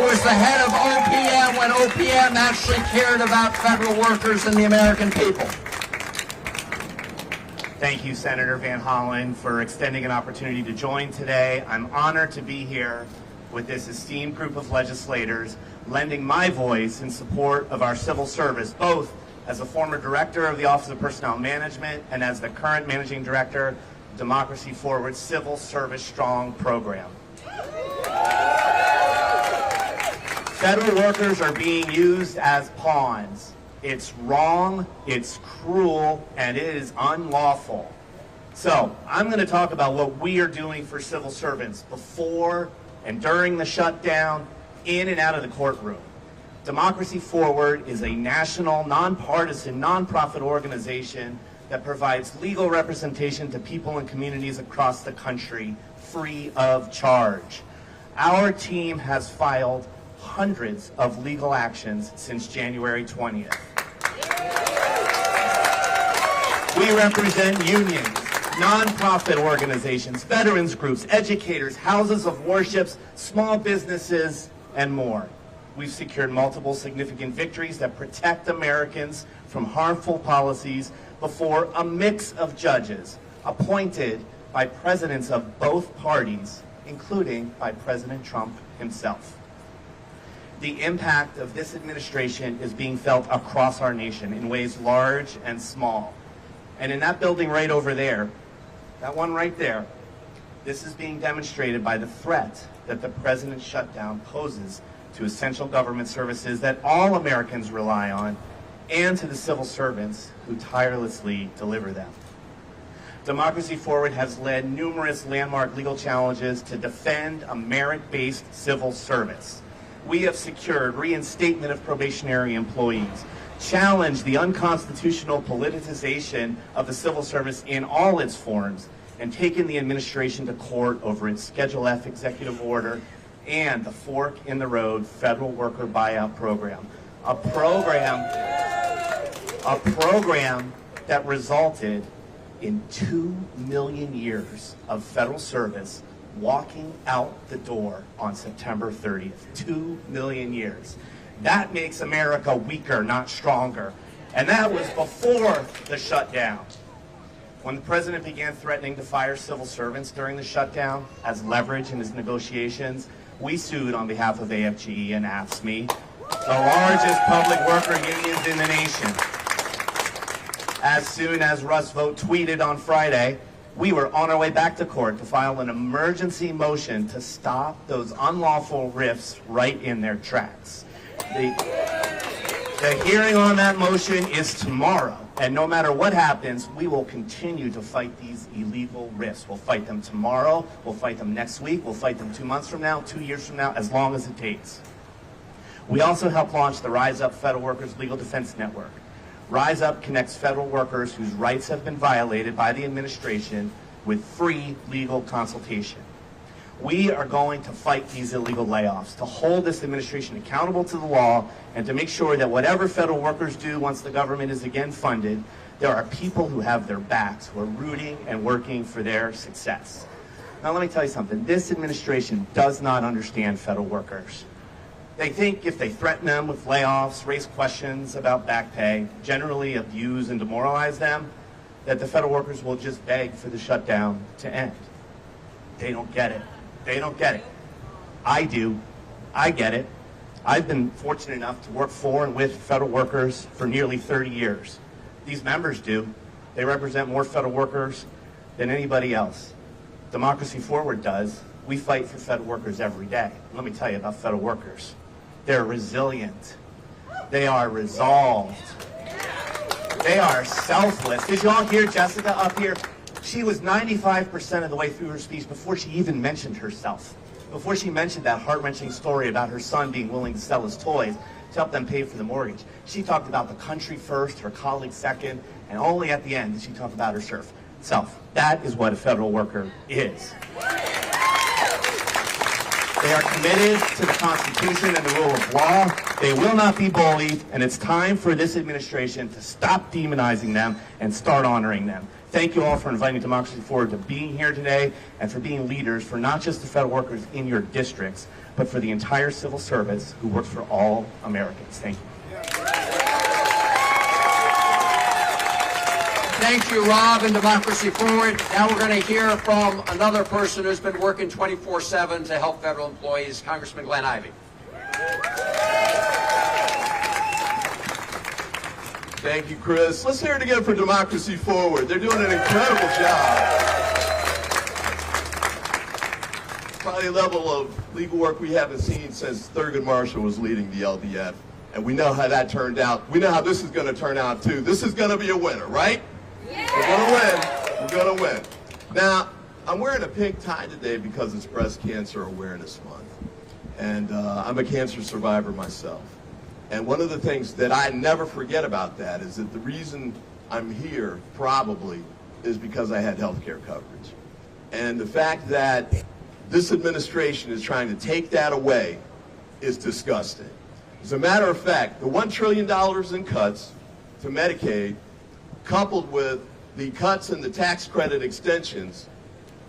was the head of OPM when OPM actually cared about federal workers and the American people. Thank you, Senator Van Hollen, for extending an opportunity to join today. I'm honored to be here with this esteemed group of legislators, lending my voice in support of our civil service, both as a former director of the Office of Personnel Management and as the current managing director of Democracy Forward's Civil Service Strong program. Federal workers are being used as pawns. It's wrong, it's cruel, and it is unlawful. So, I'm going to talk about what we are doing for civil servants before and during the shutdown, in and out of the courtroom. Democracy Forward is a national, nonpartisan, nonprofit organization that provides legal representation to people and communities across the country, free of charge. Our team has filed hundreds of legal actions since January 20th. We represent unions, nonprofit organizations, veterans groups, educators, houses of worships, small businesses, and more. We've secured multiple significant victories that protect Americans from harmful policies before a mix of judges appointed by presidents of both parties, including by President Trump himself. The impact of this administration is being felt across our nation in ways large and small. And in that building right over there, that one right there, this is being demonstrated by the threat that the president's shutdown poses to essential government services that all Americans rely on, and to the civil servants who tirelessly deliver them. Democracy Forward has led numerous landmark legal challenges to defend a merit-based civil service. We have secured reinstatement of probationary employees, challenged the unconstitutional politicization of the civil service in all its forms, and taken the administration to court over its Schedule F executive order and the Fork in the Road federal worker buyout program. A program that resulted in 2 million years of federal service walking out the door on September 30th. 2 million years. That makes America weaker, not stronger. And that was before the shutdown. When the president began threatening to fire civil servants during the shutdown as leverage in his negotiations, we sued on behalf of AFGE and AFSCME, the largest public worker unions in the nation. As soon as Russ Vought tweeted on Friday, we were on our way back to court to file an emergency motion to stop those unlawful rifts right in their tracks. The hearing on that motion is tomorrow, and no matter what happens, we will continue to fight these illegal rifts. We'll fight them tomorrow, we'll fight them next week, we'll fight them 2 months from now, 2 years from now, as long as it takes. We also helped launch the Rise Up Federal Workers Legal Defense Network. Rise Up connects federal workers whose rights have been violated by the administration with free legal consultation. We are going to fight these illegal layoffs, to hold this administration accountable to the law, and to make sure that whatever federal workers do once the government is again funded, there are people who have their backs, who are rooting and working for their success. Now let me tell you something. This administration does not understand federal workers. They think if they threaten them with layoffs, raise questions about back pay, generally abuse and demoralize them, that the federal workers will just beg for the shutdown to end. They don't get it. They don't get it. I do. I get it. I've been fortunate enough to work for and with federal workers for nearly 30 years. These members do. They represent more federal workers than anybody else. Democracy Forward does. We fight for federal workers every day. Let me tell you about federal workers. They're resilient. They are resolved. They are selfless. Did you all hear Jessica up here? She was 95% of the way through her speech before she even mentioned herself. Before she mentioned that heart-wrenching story about her son being willing to sell his toys to help them pay for the mortgage. She talked about the country first, her colleagues second, and only at the end did she talk about herself. That is what a federal worker is. They are committed to the Constitution and the rule of law. They will not be bullied, and it's time for this administration to stop demonizing them and start honoring them. Thank you all for inviting Democracy Forward to being here today and for being leaders for not just the federal workers in your districts, but for the entire civil service who works for all Americans. Thank you. Thank you, Rob, and Democracy Forward. Now we're going to hear from another person who's been working 24/7 to help federal employees, Congressman Glenn Ivey. Thank you, Chris. Let's hear it again for Democracy Forward. They're doing an incredible job. Probably a level of legal work we haven't seen since Thurgood Marshall was leading the LDF. And we know how that turned out. We know how this is going to turn out, too. This is going to be a winner, right? Yeah. We're going to win. We're going to win. Now, I'm wearing a pink tie today because it's Breast Cancer Awareness Month. And I'm a cancer survivor myself. And one of the things that I never forget about that is that the reason I'm here probably is because I had health care coverage. And the fact that this administration is trying to take that away is disgusting. As a matter of fact, the $1 trillion in cuts to Medicaid, coupled with the cuts in the tax credit extensions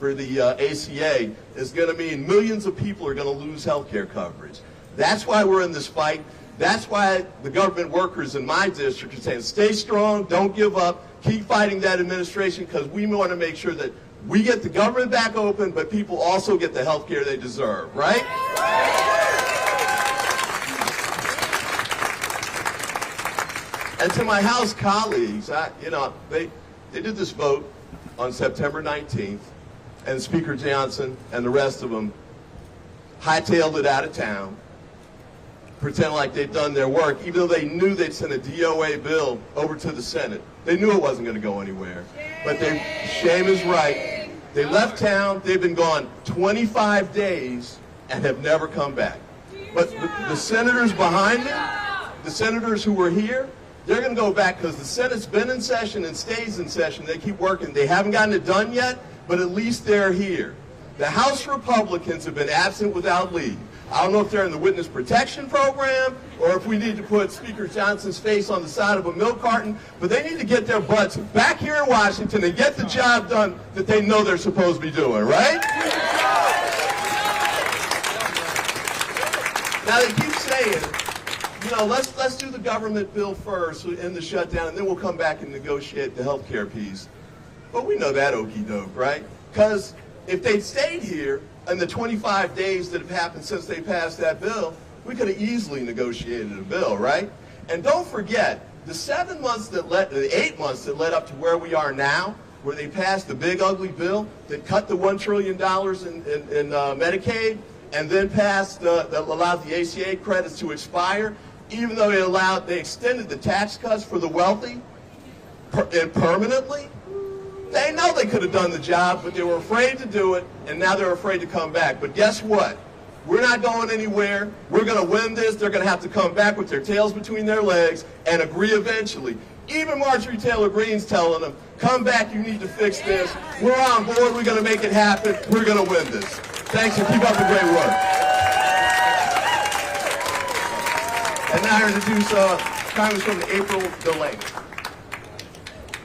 for the ACA, is going to mean millions of people are going to lose health care coverage. That's why we're in this fight. That's why the government workers in my district are saying, stay strong, don't give up, keep fighting that administration, because we want to make sure that we get the government back open, but people also get the health care they deserve, right? And to my House colleagues, they did this vote on September 19th, and Speaker Johnson and the rest of them hightailed it out of town, pretend like they'd done their work, even though they knew they'd sent a DOA bill over to the Senate. They knew it wasn't going to go anywhere. But shame is right. They left town. They've been gone 25 days and have never come back. But the senators behind them, the senators who were here, they're going to go back because the Senate's been in session and stays in session. They keep working. They haven't gotten it done yet, but at least they're here. The House Republicans have been absent without leave. I don't know if they're in the witness protection program or if we need to put Speaker Johnson's face on the side of a milk carton, but they need to get their butts back here in Washington and get the job done that they know they're supposed to be doing, right? Now they keep saying, let's do the government bill first in the shutdown, and then we'll come back and negotiate the health care piece. But we know that okie doke, right? Because if they'd stayed here in the 25 days that have happened since they passed that bill, we could have easily negotiated a bill, right? And don't forget, the 8 months that led up to where we are now, where they passed the big ugly bill that cut the $1 trillion in Medicaid, and then passed that allowed the ACA credits to expire, even though they extended the tax cuts for the wealthy and permanently. They know they could have done the job, but they were afraid to do it, and now they're afraid to come back. But guess what? We're not going anywhere. We're going to win this. They're going to have to come back with their tails between their legs and agree eventually. Even Marjorie Taylor Greene's telling them, come back, you need to fix this. We're on board. We're going to make it happen. We're going to win this. Thanks, and keep up the great work. And now I introduce Congresswoman April Delaney.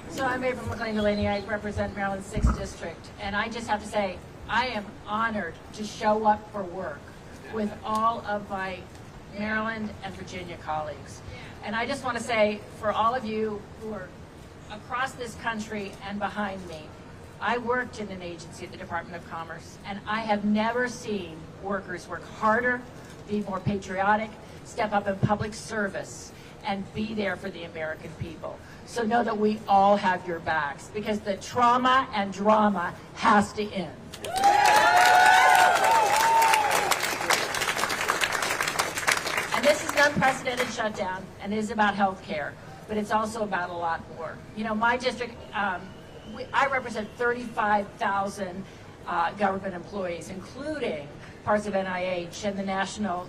So I'm April McLean Delaney. I represent Maryland's 6th District. And I just have to say, I am honored to show up for work with all of my Maryland and Virginia colleagues. And I just want to say, for all of you who are across this country and behind me, I worked in an agency at the Department of Commerce, and I have never seen workers work harder, be more patriotic, step up in public service, and be there for the American people. So know that we all have your backs, because the trauma and drama has to end. And this is an unprecedented shutdown, and it is about health care, but it's also about a lot more. My district, I represent 35,000 government employees, including parts of NIH and the National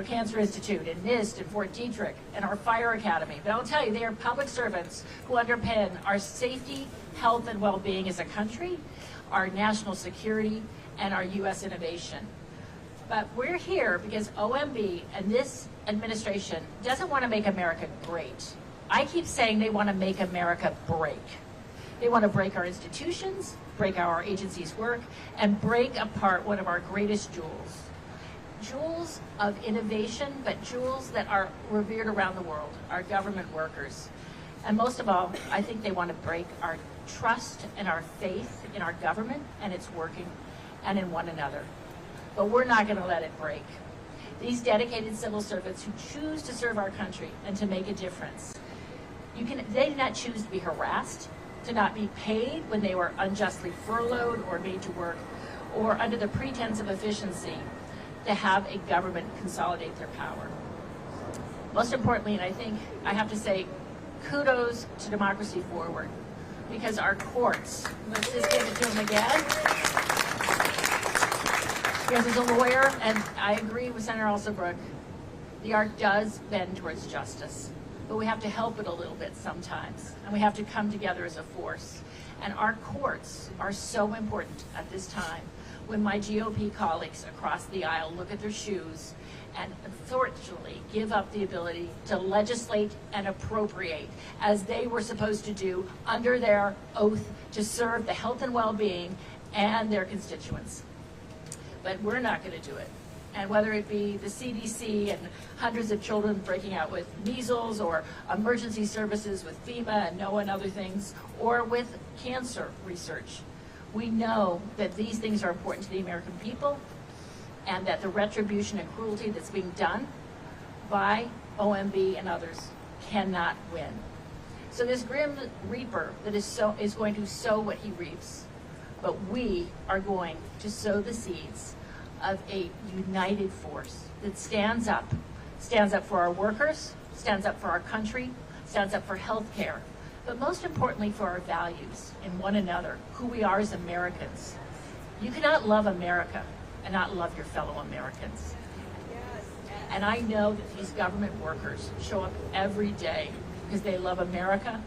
Cancer Institute and NIST and Fort Detrick and our Fire Academy. But I'll tell you, they are public servants who underpin our safety, health, and well-being as a country, our national security, and our U.S. innovation. But we're here because OMB and this administration doesn't want to make America great. I keep saying they want to make America break. They want to break our institutions, break how our agencies work, and break apart one of our greatest jewels. Jewels of innovation, but jewels that are revered around the world, our government workers. And most of all, I think they want to break our trust and our faith in our government and its working and in one another. But we're not going to let it break. These dedicated civil servants who choose to serve our country and to make a difference, they did not choose to be harassed, to not be paid when they were unjustly furloughed or made to work, or under the pretense of efficiency, to have a government consolidate their power. Most importantly, and I think I have to say, kudos to Democracy Forward, because our courts, let's just give it to them again. Because as a lawyer, and I agree with Senator Alsobrooks, the art does bend towards justice, but we have to help it a little bit sometimes, and we have to come together as a force. And our courts are so important at this time, when my GOP colleagues across the aisle look at their shoes and unfortunately give up the ability to legislate and appropriate as they were supposed to do under their oath to serve the health and well-being and their constituents. But we're not going to do it. And whether it be the CDC and hundreds of children breaking out with measles, or emergency services with FEMA and NOAA and other things, or with cancer research, we know that these things are important to the American people, and that the retribution and cruelty that's being done by OMB and others cannot win. So this grim reaper that is going to sow what he reaps, but we are going to sow the seeds of a united force that stands up for our workers, stands up for our country, stands up for health care, but most importantly for our values in one another, who we are as Americans. You cannot love America and not love your fellow Americans. And I know that these government workers show up every day because they love America,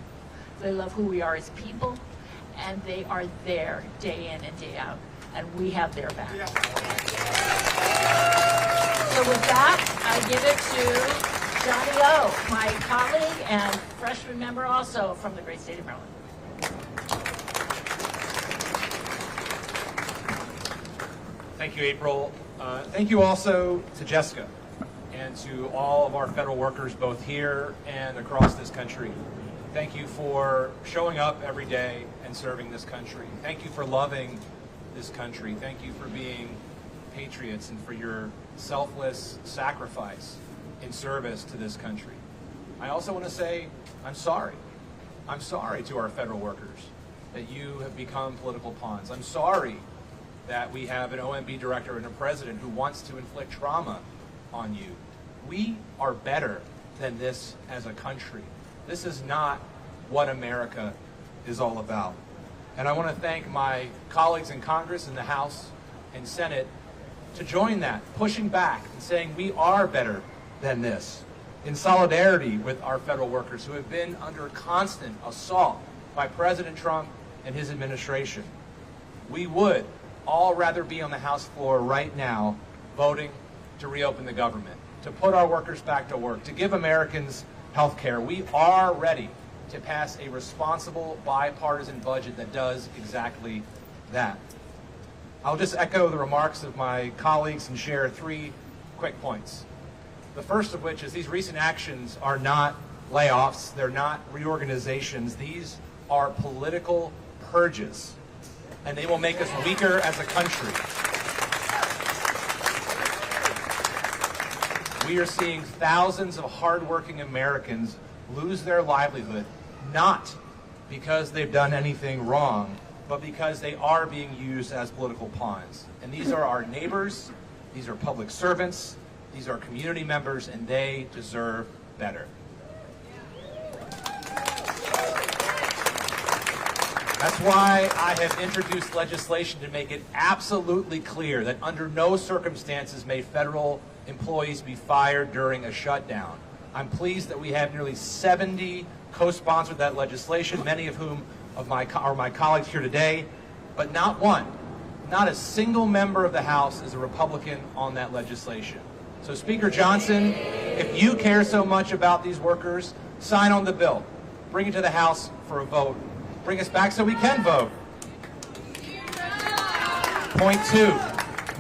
they love who we are as people, and they are there day in and day out, and we have their back. So with that, I give it to Johnny O, my colleague and freshman member also from the great state of Maryland. Thank you, April. Thank you also to Jessica and to all of our federal workers both here and across this country. Thank you for showing up every day and serving this country. Thank you for loving this country. Thank you for being patriots and for your selfless sacrifice in service to this country. I also want to say I'm sorry. I'm sorry to our federal workers that you have become political pawns. I'm sorry that we have an OMB director and a president who wants to inflict trauma on you. We are better than this as a country. This is not what America is all about. And I want to thank my colleagues in Congress, in the House and Senate, to join that, pushing back and saying we are better than this, in solidarity with our federal workers who have been under constant assault by President Trump and his administration. We would all rather be on the House floor right now voting to reopen the government, to put our workers back to work, to give Americans health care. We are ready to pass a responsible bipartisan budget that does exactly that. I'll just echo the remarks of my colleagues and share 3 quick points. The first of which is these recent actions are not layoffs, they're not reorganizations, these are political purges, and they will make us weaker as a country. We are seeing thousands of hardworking Americans lose their livelihood, not because they've done anything wrong, but because they are being used as political pawns. And these are our neighbors, these are public servants, these are community members, and they deserve better. That's why I have introduced legislation to make it absolutely clear that under no circumstances may federal employees be fired during a shutdown. I'm pleased that we have nearly 70 co-sponsored that legislation, many of whom are my colleagues here today, but not one, not a single member of the House is a Republican on that legislation. So Speaker Johnson, if you care so much about these workers, sign on the bill, bring it to the House for a vote, bring us back so we can vote. Point 2,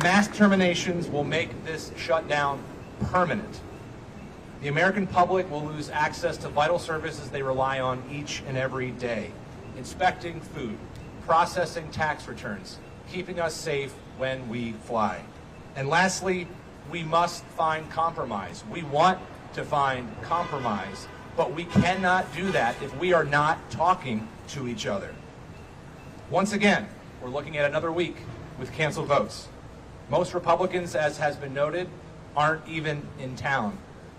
mass terminations will make this shutdown permanent. The American public will lose access to vital services they rely on each and every day. Inspecting food, processing tax returns, keeping us safe when we fly. And lastly, we must find compromise. We want to find compromise, but we cannot do that if we are not talking to each other. Once again, we're looking at another week with canceled votes. Most Republicans, as has been noted, aren't even in town,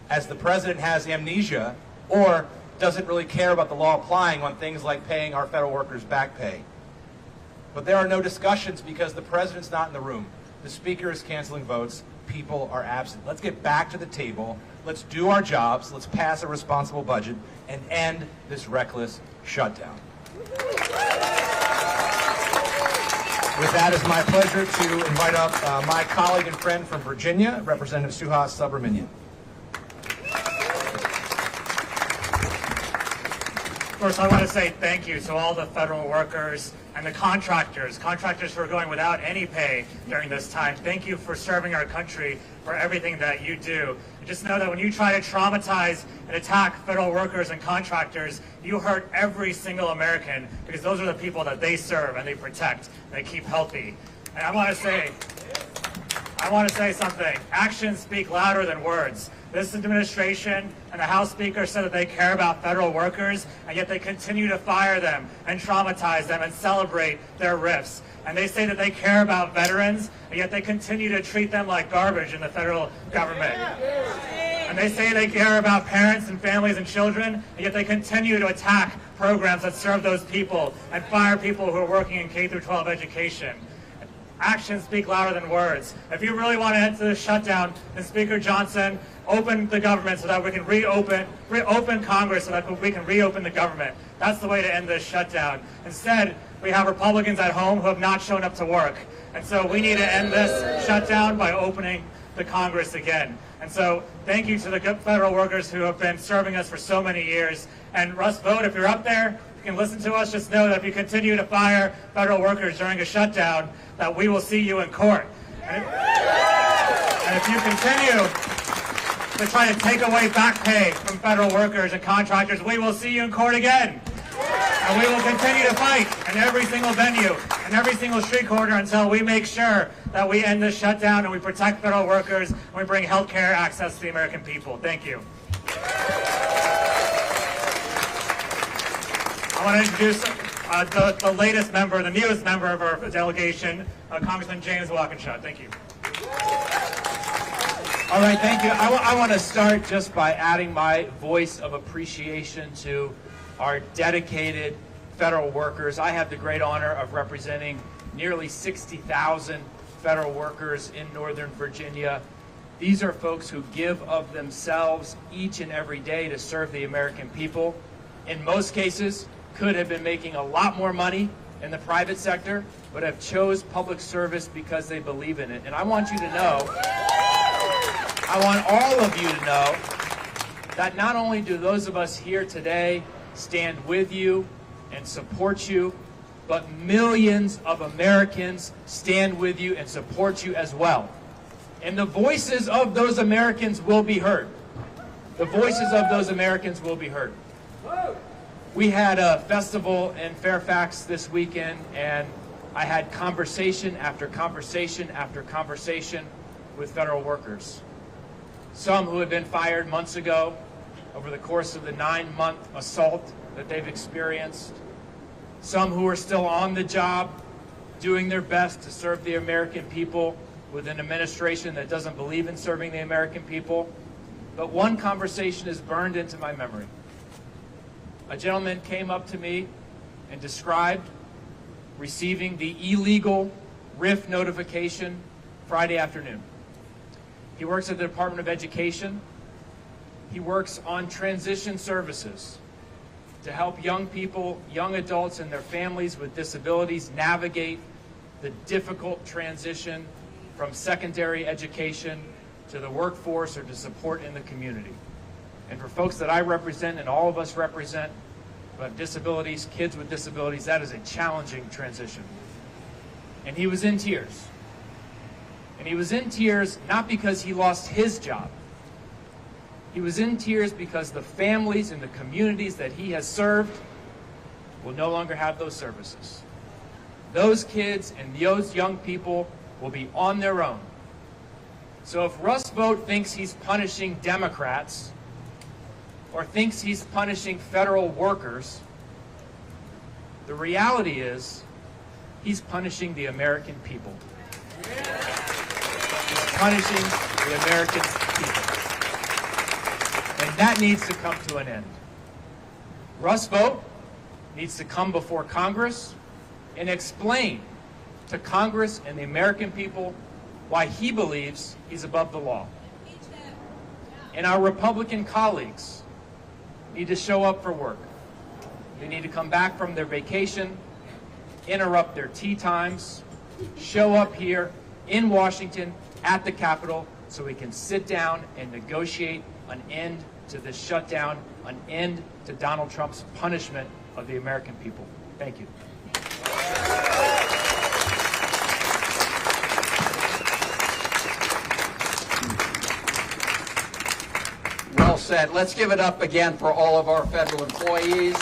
as the president has amnesia or doesn't really care about the law applying on things like paying our federal workers back pay. But there are no discussions because the president's not in the room. The speaker is canceling votes. People are absent. Let's get back to the table. Let's do our jobs. Let's pass a responsible budget and end this reckless shutdown. With that, it's my pleasure to invite up my colleague and friend from Virginia, Representative Suhas Subramanian. First, I want to say thank you to all the federal workers and the contractors who are going without any pay during this time. Thank you for serving our country, for everything that you do. And just know that when you try to traumatize and attack federal workers and contractors, you hurt every single American, because those are the people that they serve and they protect and they keep healthy. And I want to say something. Actions speak louder than words. This administration and the House Speaker said that they care about federal workers, and yet they continue to fire them and traumatize them and celebrate their rifts. And they say that they care about veterans, and yet they continue to treat them like garbage in the federal government. And they say they care about parents and families and children, and yet they continue to attack programs that serve those people and fire people who are working in K-12 education. Actions speak louder than words. If you really want to end this shutdown, then Speaker Johnson, open the government so that we can reopen Congress so that we can reopen the government. That's the way to end this shutdown. Instead, we have Republicans at home who have not shown up to work. And so we need to end this shutdown by opening the Congress again. And so thank you to the federal workers who have been serving us for so many years. And Russ Vogt, if you're up there, you can listen to us. Just know that if you continue to fire federal workers during a shutdown, that we will see you in court. And if you continue to try to take away back pay from federal workers and contractors, we will see you in court again. And we will continue to fight in every single venue and every single street corner until we make sure that we end this shutdown and we protect federal workers and we bring health care access to the American people. Thank you. I want to introduce the latest member, the newest member of our delegation, Congressman James Walkinshaw. Thank you. All right, thank you. I want to start just by adding my voice of appreciation to our dedicated federal workers. I have the great honor of representing nearly 60,000 federal workers in Northern Virginia. These are folks who give of themselves each and every day to serve the American people. In most cases, could have been making a lot more money in the private sector, but have chose public service because they believe in it. And I want you to know, I want all of you to know that not only do those of us here today stand with you and support you, but millions of Americans stand with you and support you as well. And the voices of those Americans will be heard. The voices of those Americans will be heard. We had a festival in Fairfax this weekend, and I had conversation after conversation after conversation with federal workers. Some who had been fired months ago over the course of the 9-month assault that they've experienced. Some who are still on the job, doing their best to serve the American people with an administration that doesn't believe in serving the American people. But one conversation is burned into my memory. A gentleman came up to me and described receiving the illegal RIF notification Friday afternoon. He works at the Department of Education. He works on transition services to help young people, young adults and their families with disabilities navigate the difficult transition from secondary education to the workforce or to support in the community. And for folks that I represent and all of us represent, who have disabilities, kids with disabilities. That is a challenging transition. And he was in tears. And he was in tears not because he lost his job. He was in tears because the families and the communities that he has served will no longer have those services. Those kids and those young people will be on their own. So if Russ Vought thinks he's punishing Democrats or thinks he's punishing federal workers, the reality is he's punishing the American people. He's punishing the American people. And that needs to come to an end. Russ Vought needs to come before Congress and explain to Congress and the American people why he believes he's above the law. And our Republican colleagues need to show up for work. They need to come back from their vacation, interrupt their tea times, show up here in Washington at the Capitol so we can sit down and negotiate an end to this shutdown, an end to Donald Trump's punishment of the American people. Thank you. Well said. Let's give it up again for all of our federal employees.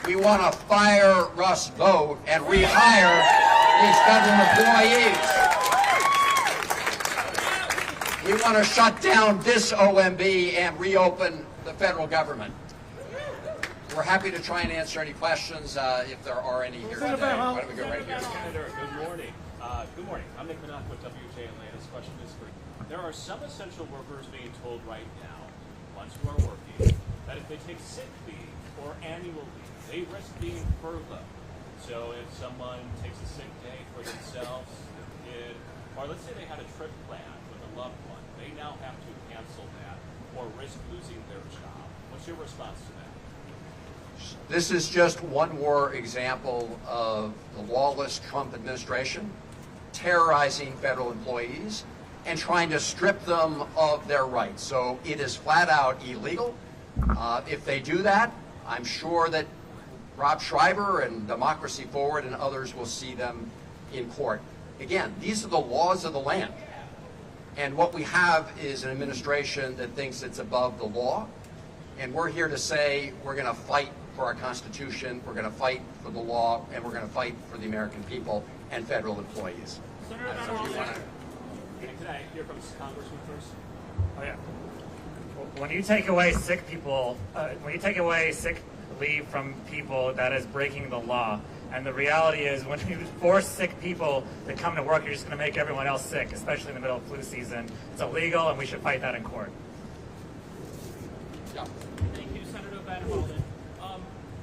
We want to fire Russ Vought and rehire these federal employees. We want to shut down this OMB and reopen the federal government. We're happy to try and answer any questions if there are any here today. Why don't we go right here? Senator, good morning. Good morning. I'm Nick Minock with WJ Atlanta. This question is for you. There are some essential workers being told right now, ones who are working, that if they take sick leave or annual leave, they risk being furloughed. So if someone takes a sick day for themselves, their kid, or let's say they had a trip planned with a loved one, they now have to cancel that or risk losing their job. What's your response to that? This is just one more example of the lawless Trump administration terrorizing federal employees and trying to strip them of their rights. So it is flat out illegal. If they do that, I'm sure that Rob Schreiber and Democracy Forward and others will see them in court. Again, these are the laws of the land. And what we have is an administration that thinks it's above the law. And we're here to say we're going to fight for our Constitution, we're going to fight for the law, and we're going to fight for the American people and federal employees. Senator Van Hollen, can I hear from Congressman first? Oh yeah. When you take away sick people, when you take away sick leave from people, that is breaking the law. And the reality is, when you force sick people to come to work, you're just going to make everyone else sick, especially in the middle of flu season. It's illegal, and we should fight that in court. Yeah. Thank you, Senator Van Hollen.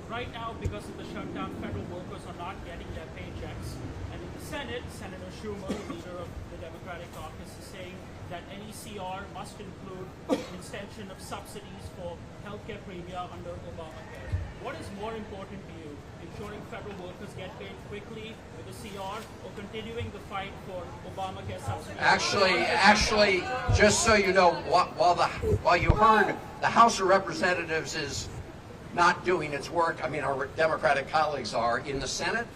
Right now, because of the shutdown, federal workers are not getting their paychecks. And in the Senate, Senator Schumer, leader of the Democratic caucus, is saying that any CR must include an extension of subsidies for healthcare premia under Obamacare. What is more important to you, ensuring federal workers get paid quickly with a CR or continuing the fight for Obamacare subsidies? Actually, just so you know, while you heard the House of Representatives is not doing its work, I mean our Democratic colleagues are, in the Senate,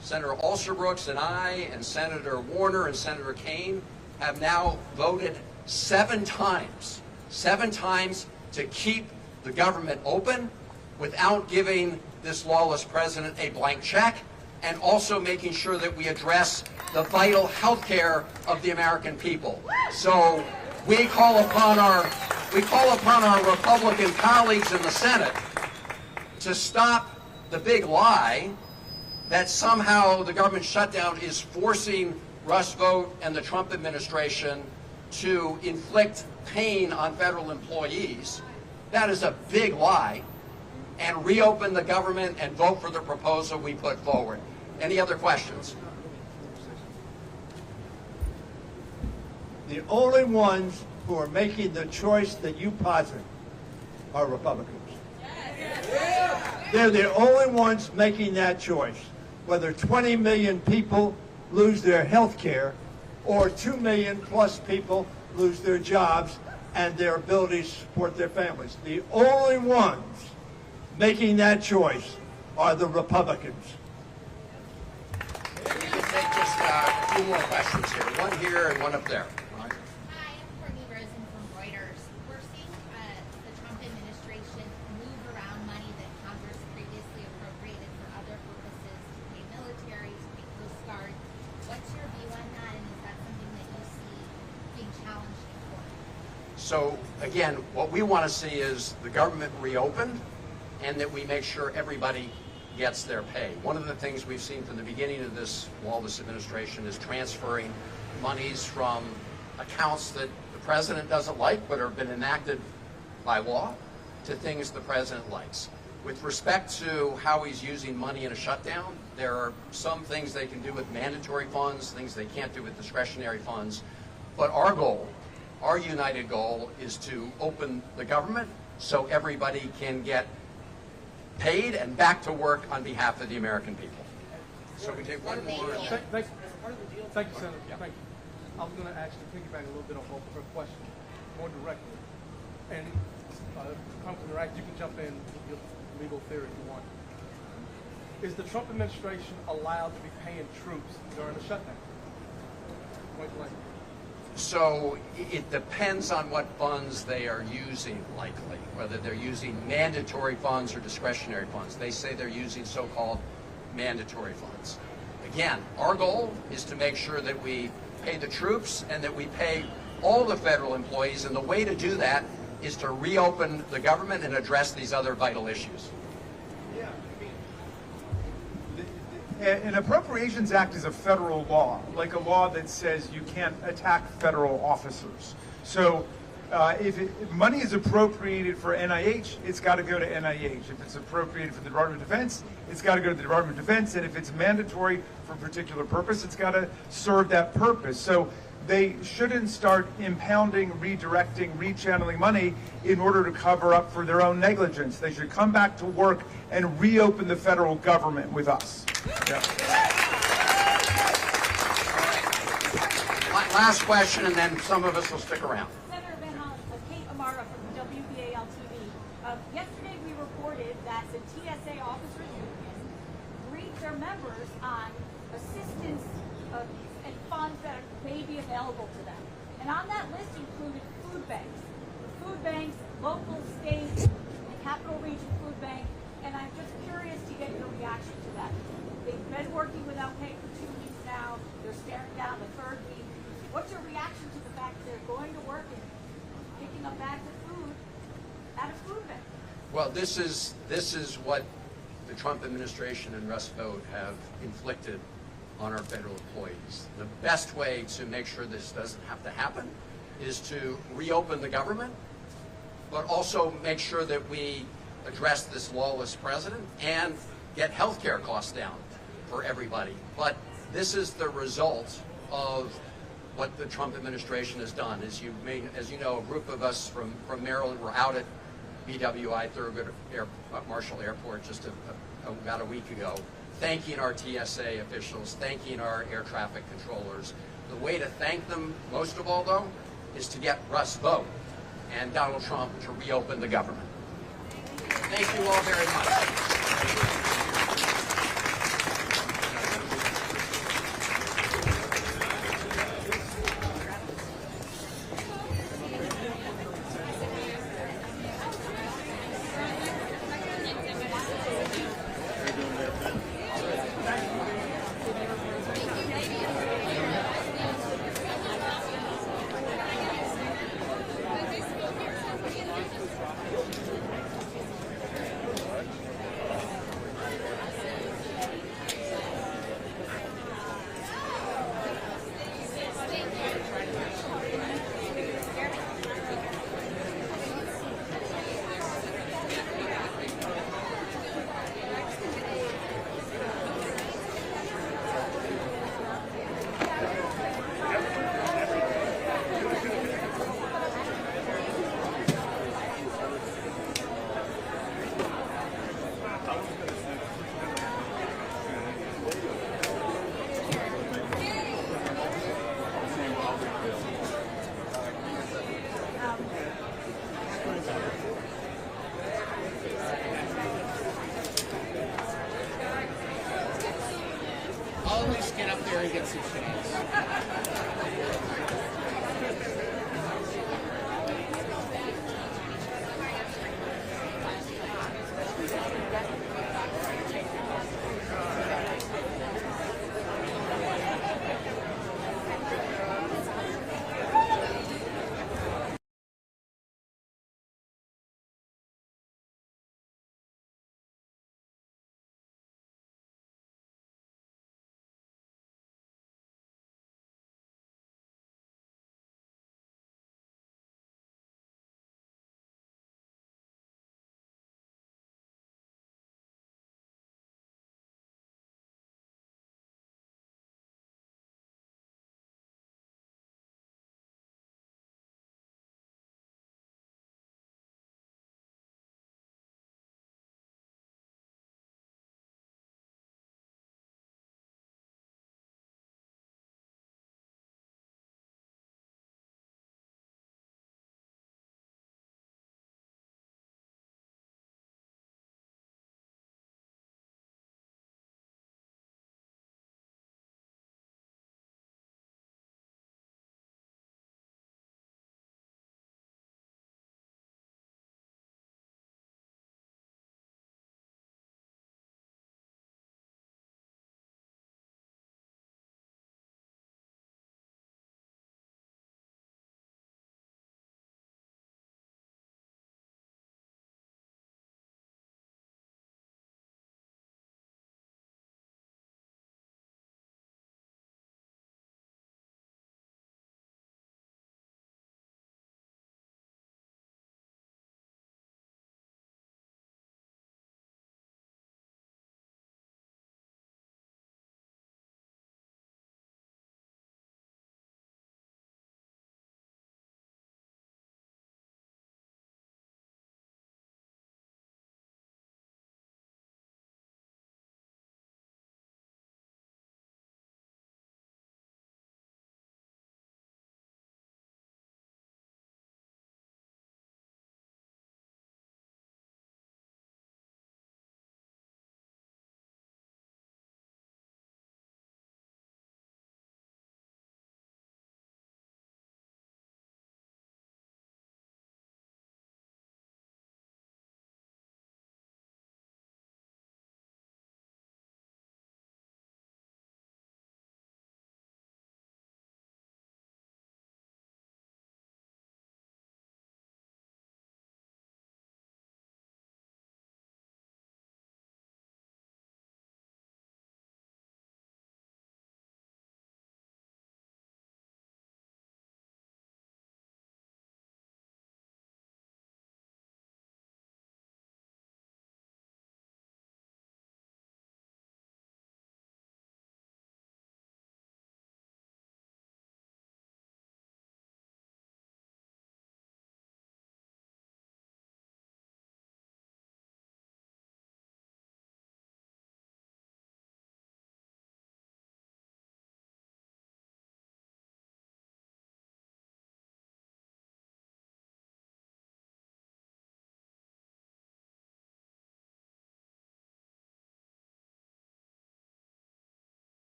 Senator Alsobrooks and I and Senator Warner and Senator Kaine have now voted 7 times to keep the government open without giving this lawless president a blank check, and also making sure that we address the vital health care of the American people. So we call upon our Republican colleagues in the Senate to stop the big lie that somehow the government shutdown is forcing Russ Vought and the Trump administration to inflict pain on federal employees. That is a big lie. And reopen the government and vote for the proposal we put forward. Any other questions? The only ones who are making the choice that you posit are Republicans. They're the only ones making that choice. Whether 20 million people lose their health care or 2 million plus people lose their jobs and their ability to support their families. The only ones making that choice are the Republicans. We can take just a few more questions here. One here and one up there. Hi, I'm Courtney Rosen from Reuters. We're seeing the Trump administration move around money that Congress previously appropriated for other purposes, to pay military, to pay Coast Guard. What's your view on that, and is that something that you see being challenged in court? So again, what we want to see is the government reopened and that we make sure everybody gets their pay. One of the things we've seen from the beginning of this lawless administration is transferring monies from accounts that the president doesn't like but have been enacted by law to things the president likes. With respect to how he's using money in a shutdown, there are some things they can do with mandatory funds, things they can't do with discretionary funds. But our goal, our united goal, is to open the government so everybody can get paid and back to work on behalf of the American people. So we take one more. Thank you, Senator. Yeah. Thank you. I was going to actually piggyback a little bit on her question more directly. And Congressman Rack, you can jump in with your legal theory if you want. Is the Trump administration allowed to be paying troops during the shutdown? Point blank. So it depends on what funds they are using, likely, whether they're using mandatory funds or discretionary funds. They say they're using so-called mandatory funds. Again, our goal is to make sure that we pay the troops and that we pay all the federal employees, and the way to do that is to reopen the government and address these other vital issues. An Appropriations Act is a federal law, like a law that says you can't attack federal officers. So if money is appropriated for NIH, it's got to go to NIH. If it's appropriated for the Department of Defense, it's got to go to the Department of Defense. And if it's mandatory for a particular purpose, it's got to serve that purpose. So they shouldn't start impounding, redirecting, rechanneling money in order to cover up for their own negligence. They should come back to work and reopen the federal government with us. Yeah. Last question, and then some of us will stick around. Senator Van Hollen, Kate Amara from WDCA-TV. Yesterday we reported that the TSA officers union briefed their members on assistance and funds that may be available to them. And on that list included food banks. Food banks, local, state, the Capital Region Food Bank, and I'm just curious to get your reaction to that. They've been working without pay for 2 weeks now. They're staring down the 3rd week. What's your reaction to the fact that they're going to work and picking up bags of food at a food bank? Well, this is what the Trump administration and Russ Vought have inflicted on our federal employees. The best way to make sure this doesn't have to happen is to reopen the government, but also make sure that we address this lawless president and get health care costs down for everybody. But this is the result of what the Trump administration has done. As you know, a group of us from Maryland were out at BWI Thurgood Marshall Airport just about a week ago, thanking our TSA officials, thanking our air traffic controllers. The way to thank them, most of all, though, is to get Russ Vought and Donald Trump to reopen the government. Thank you all very much. Gary gets his chance.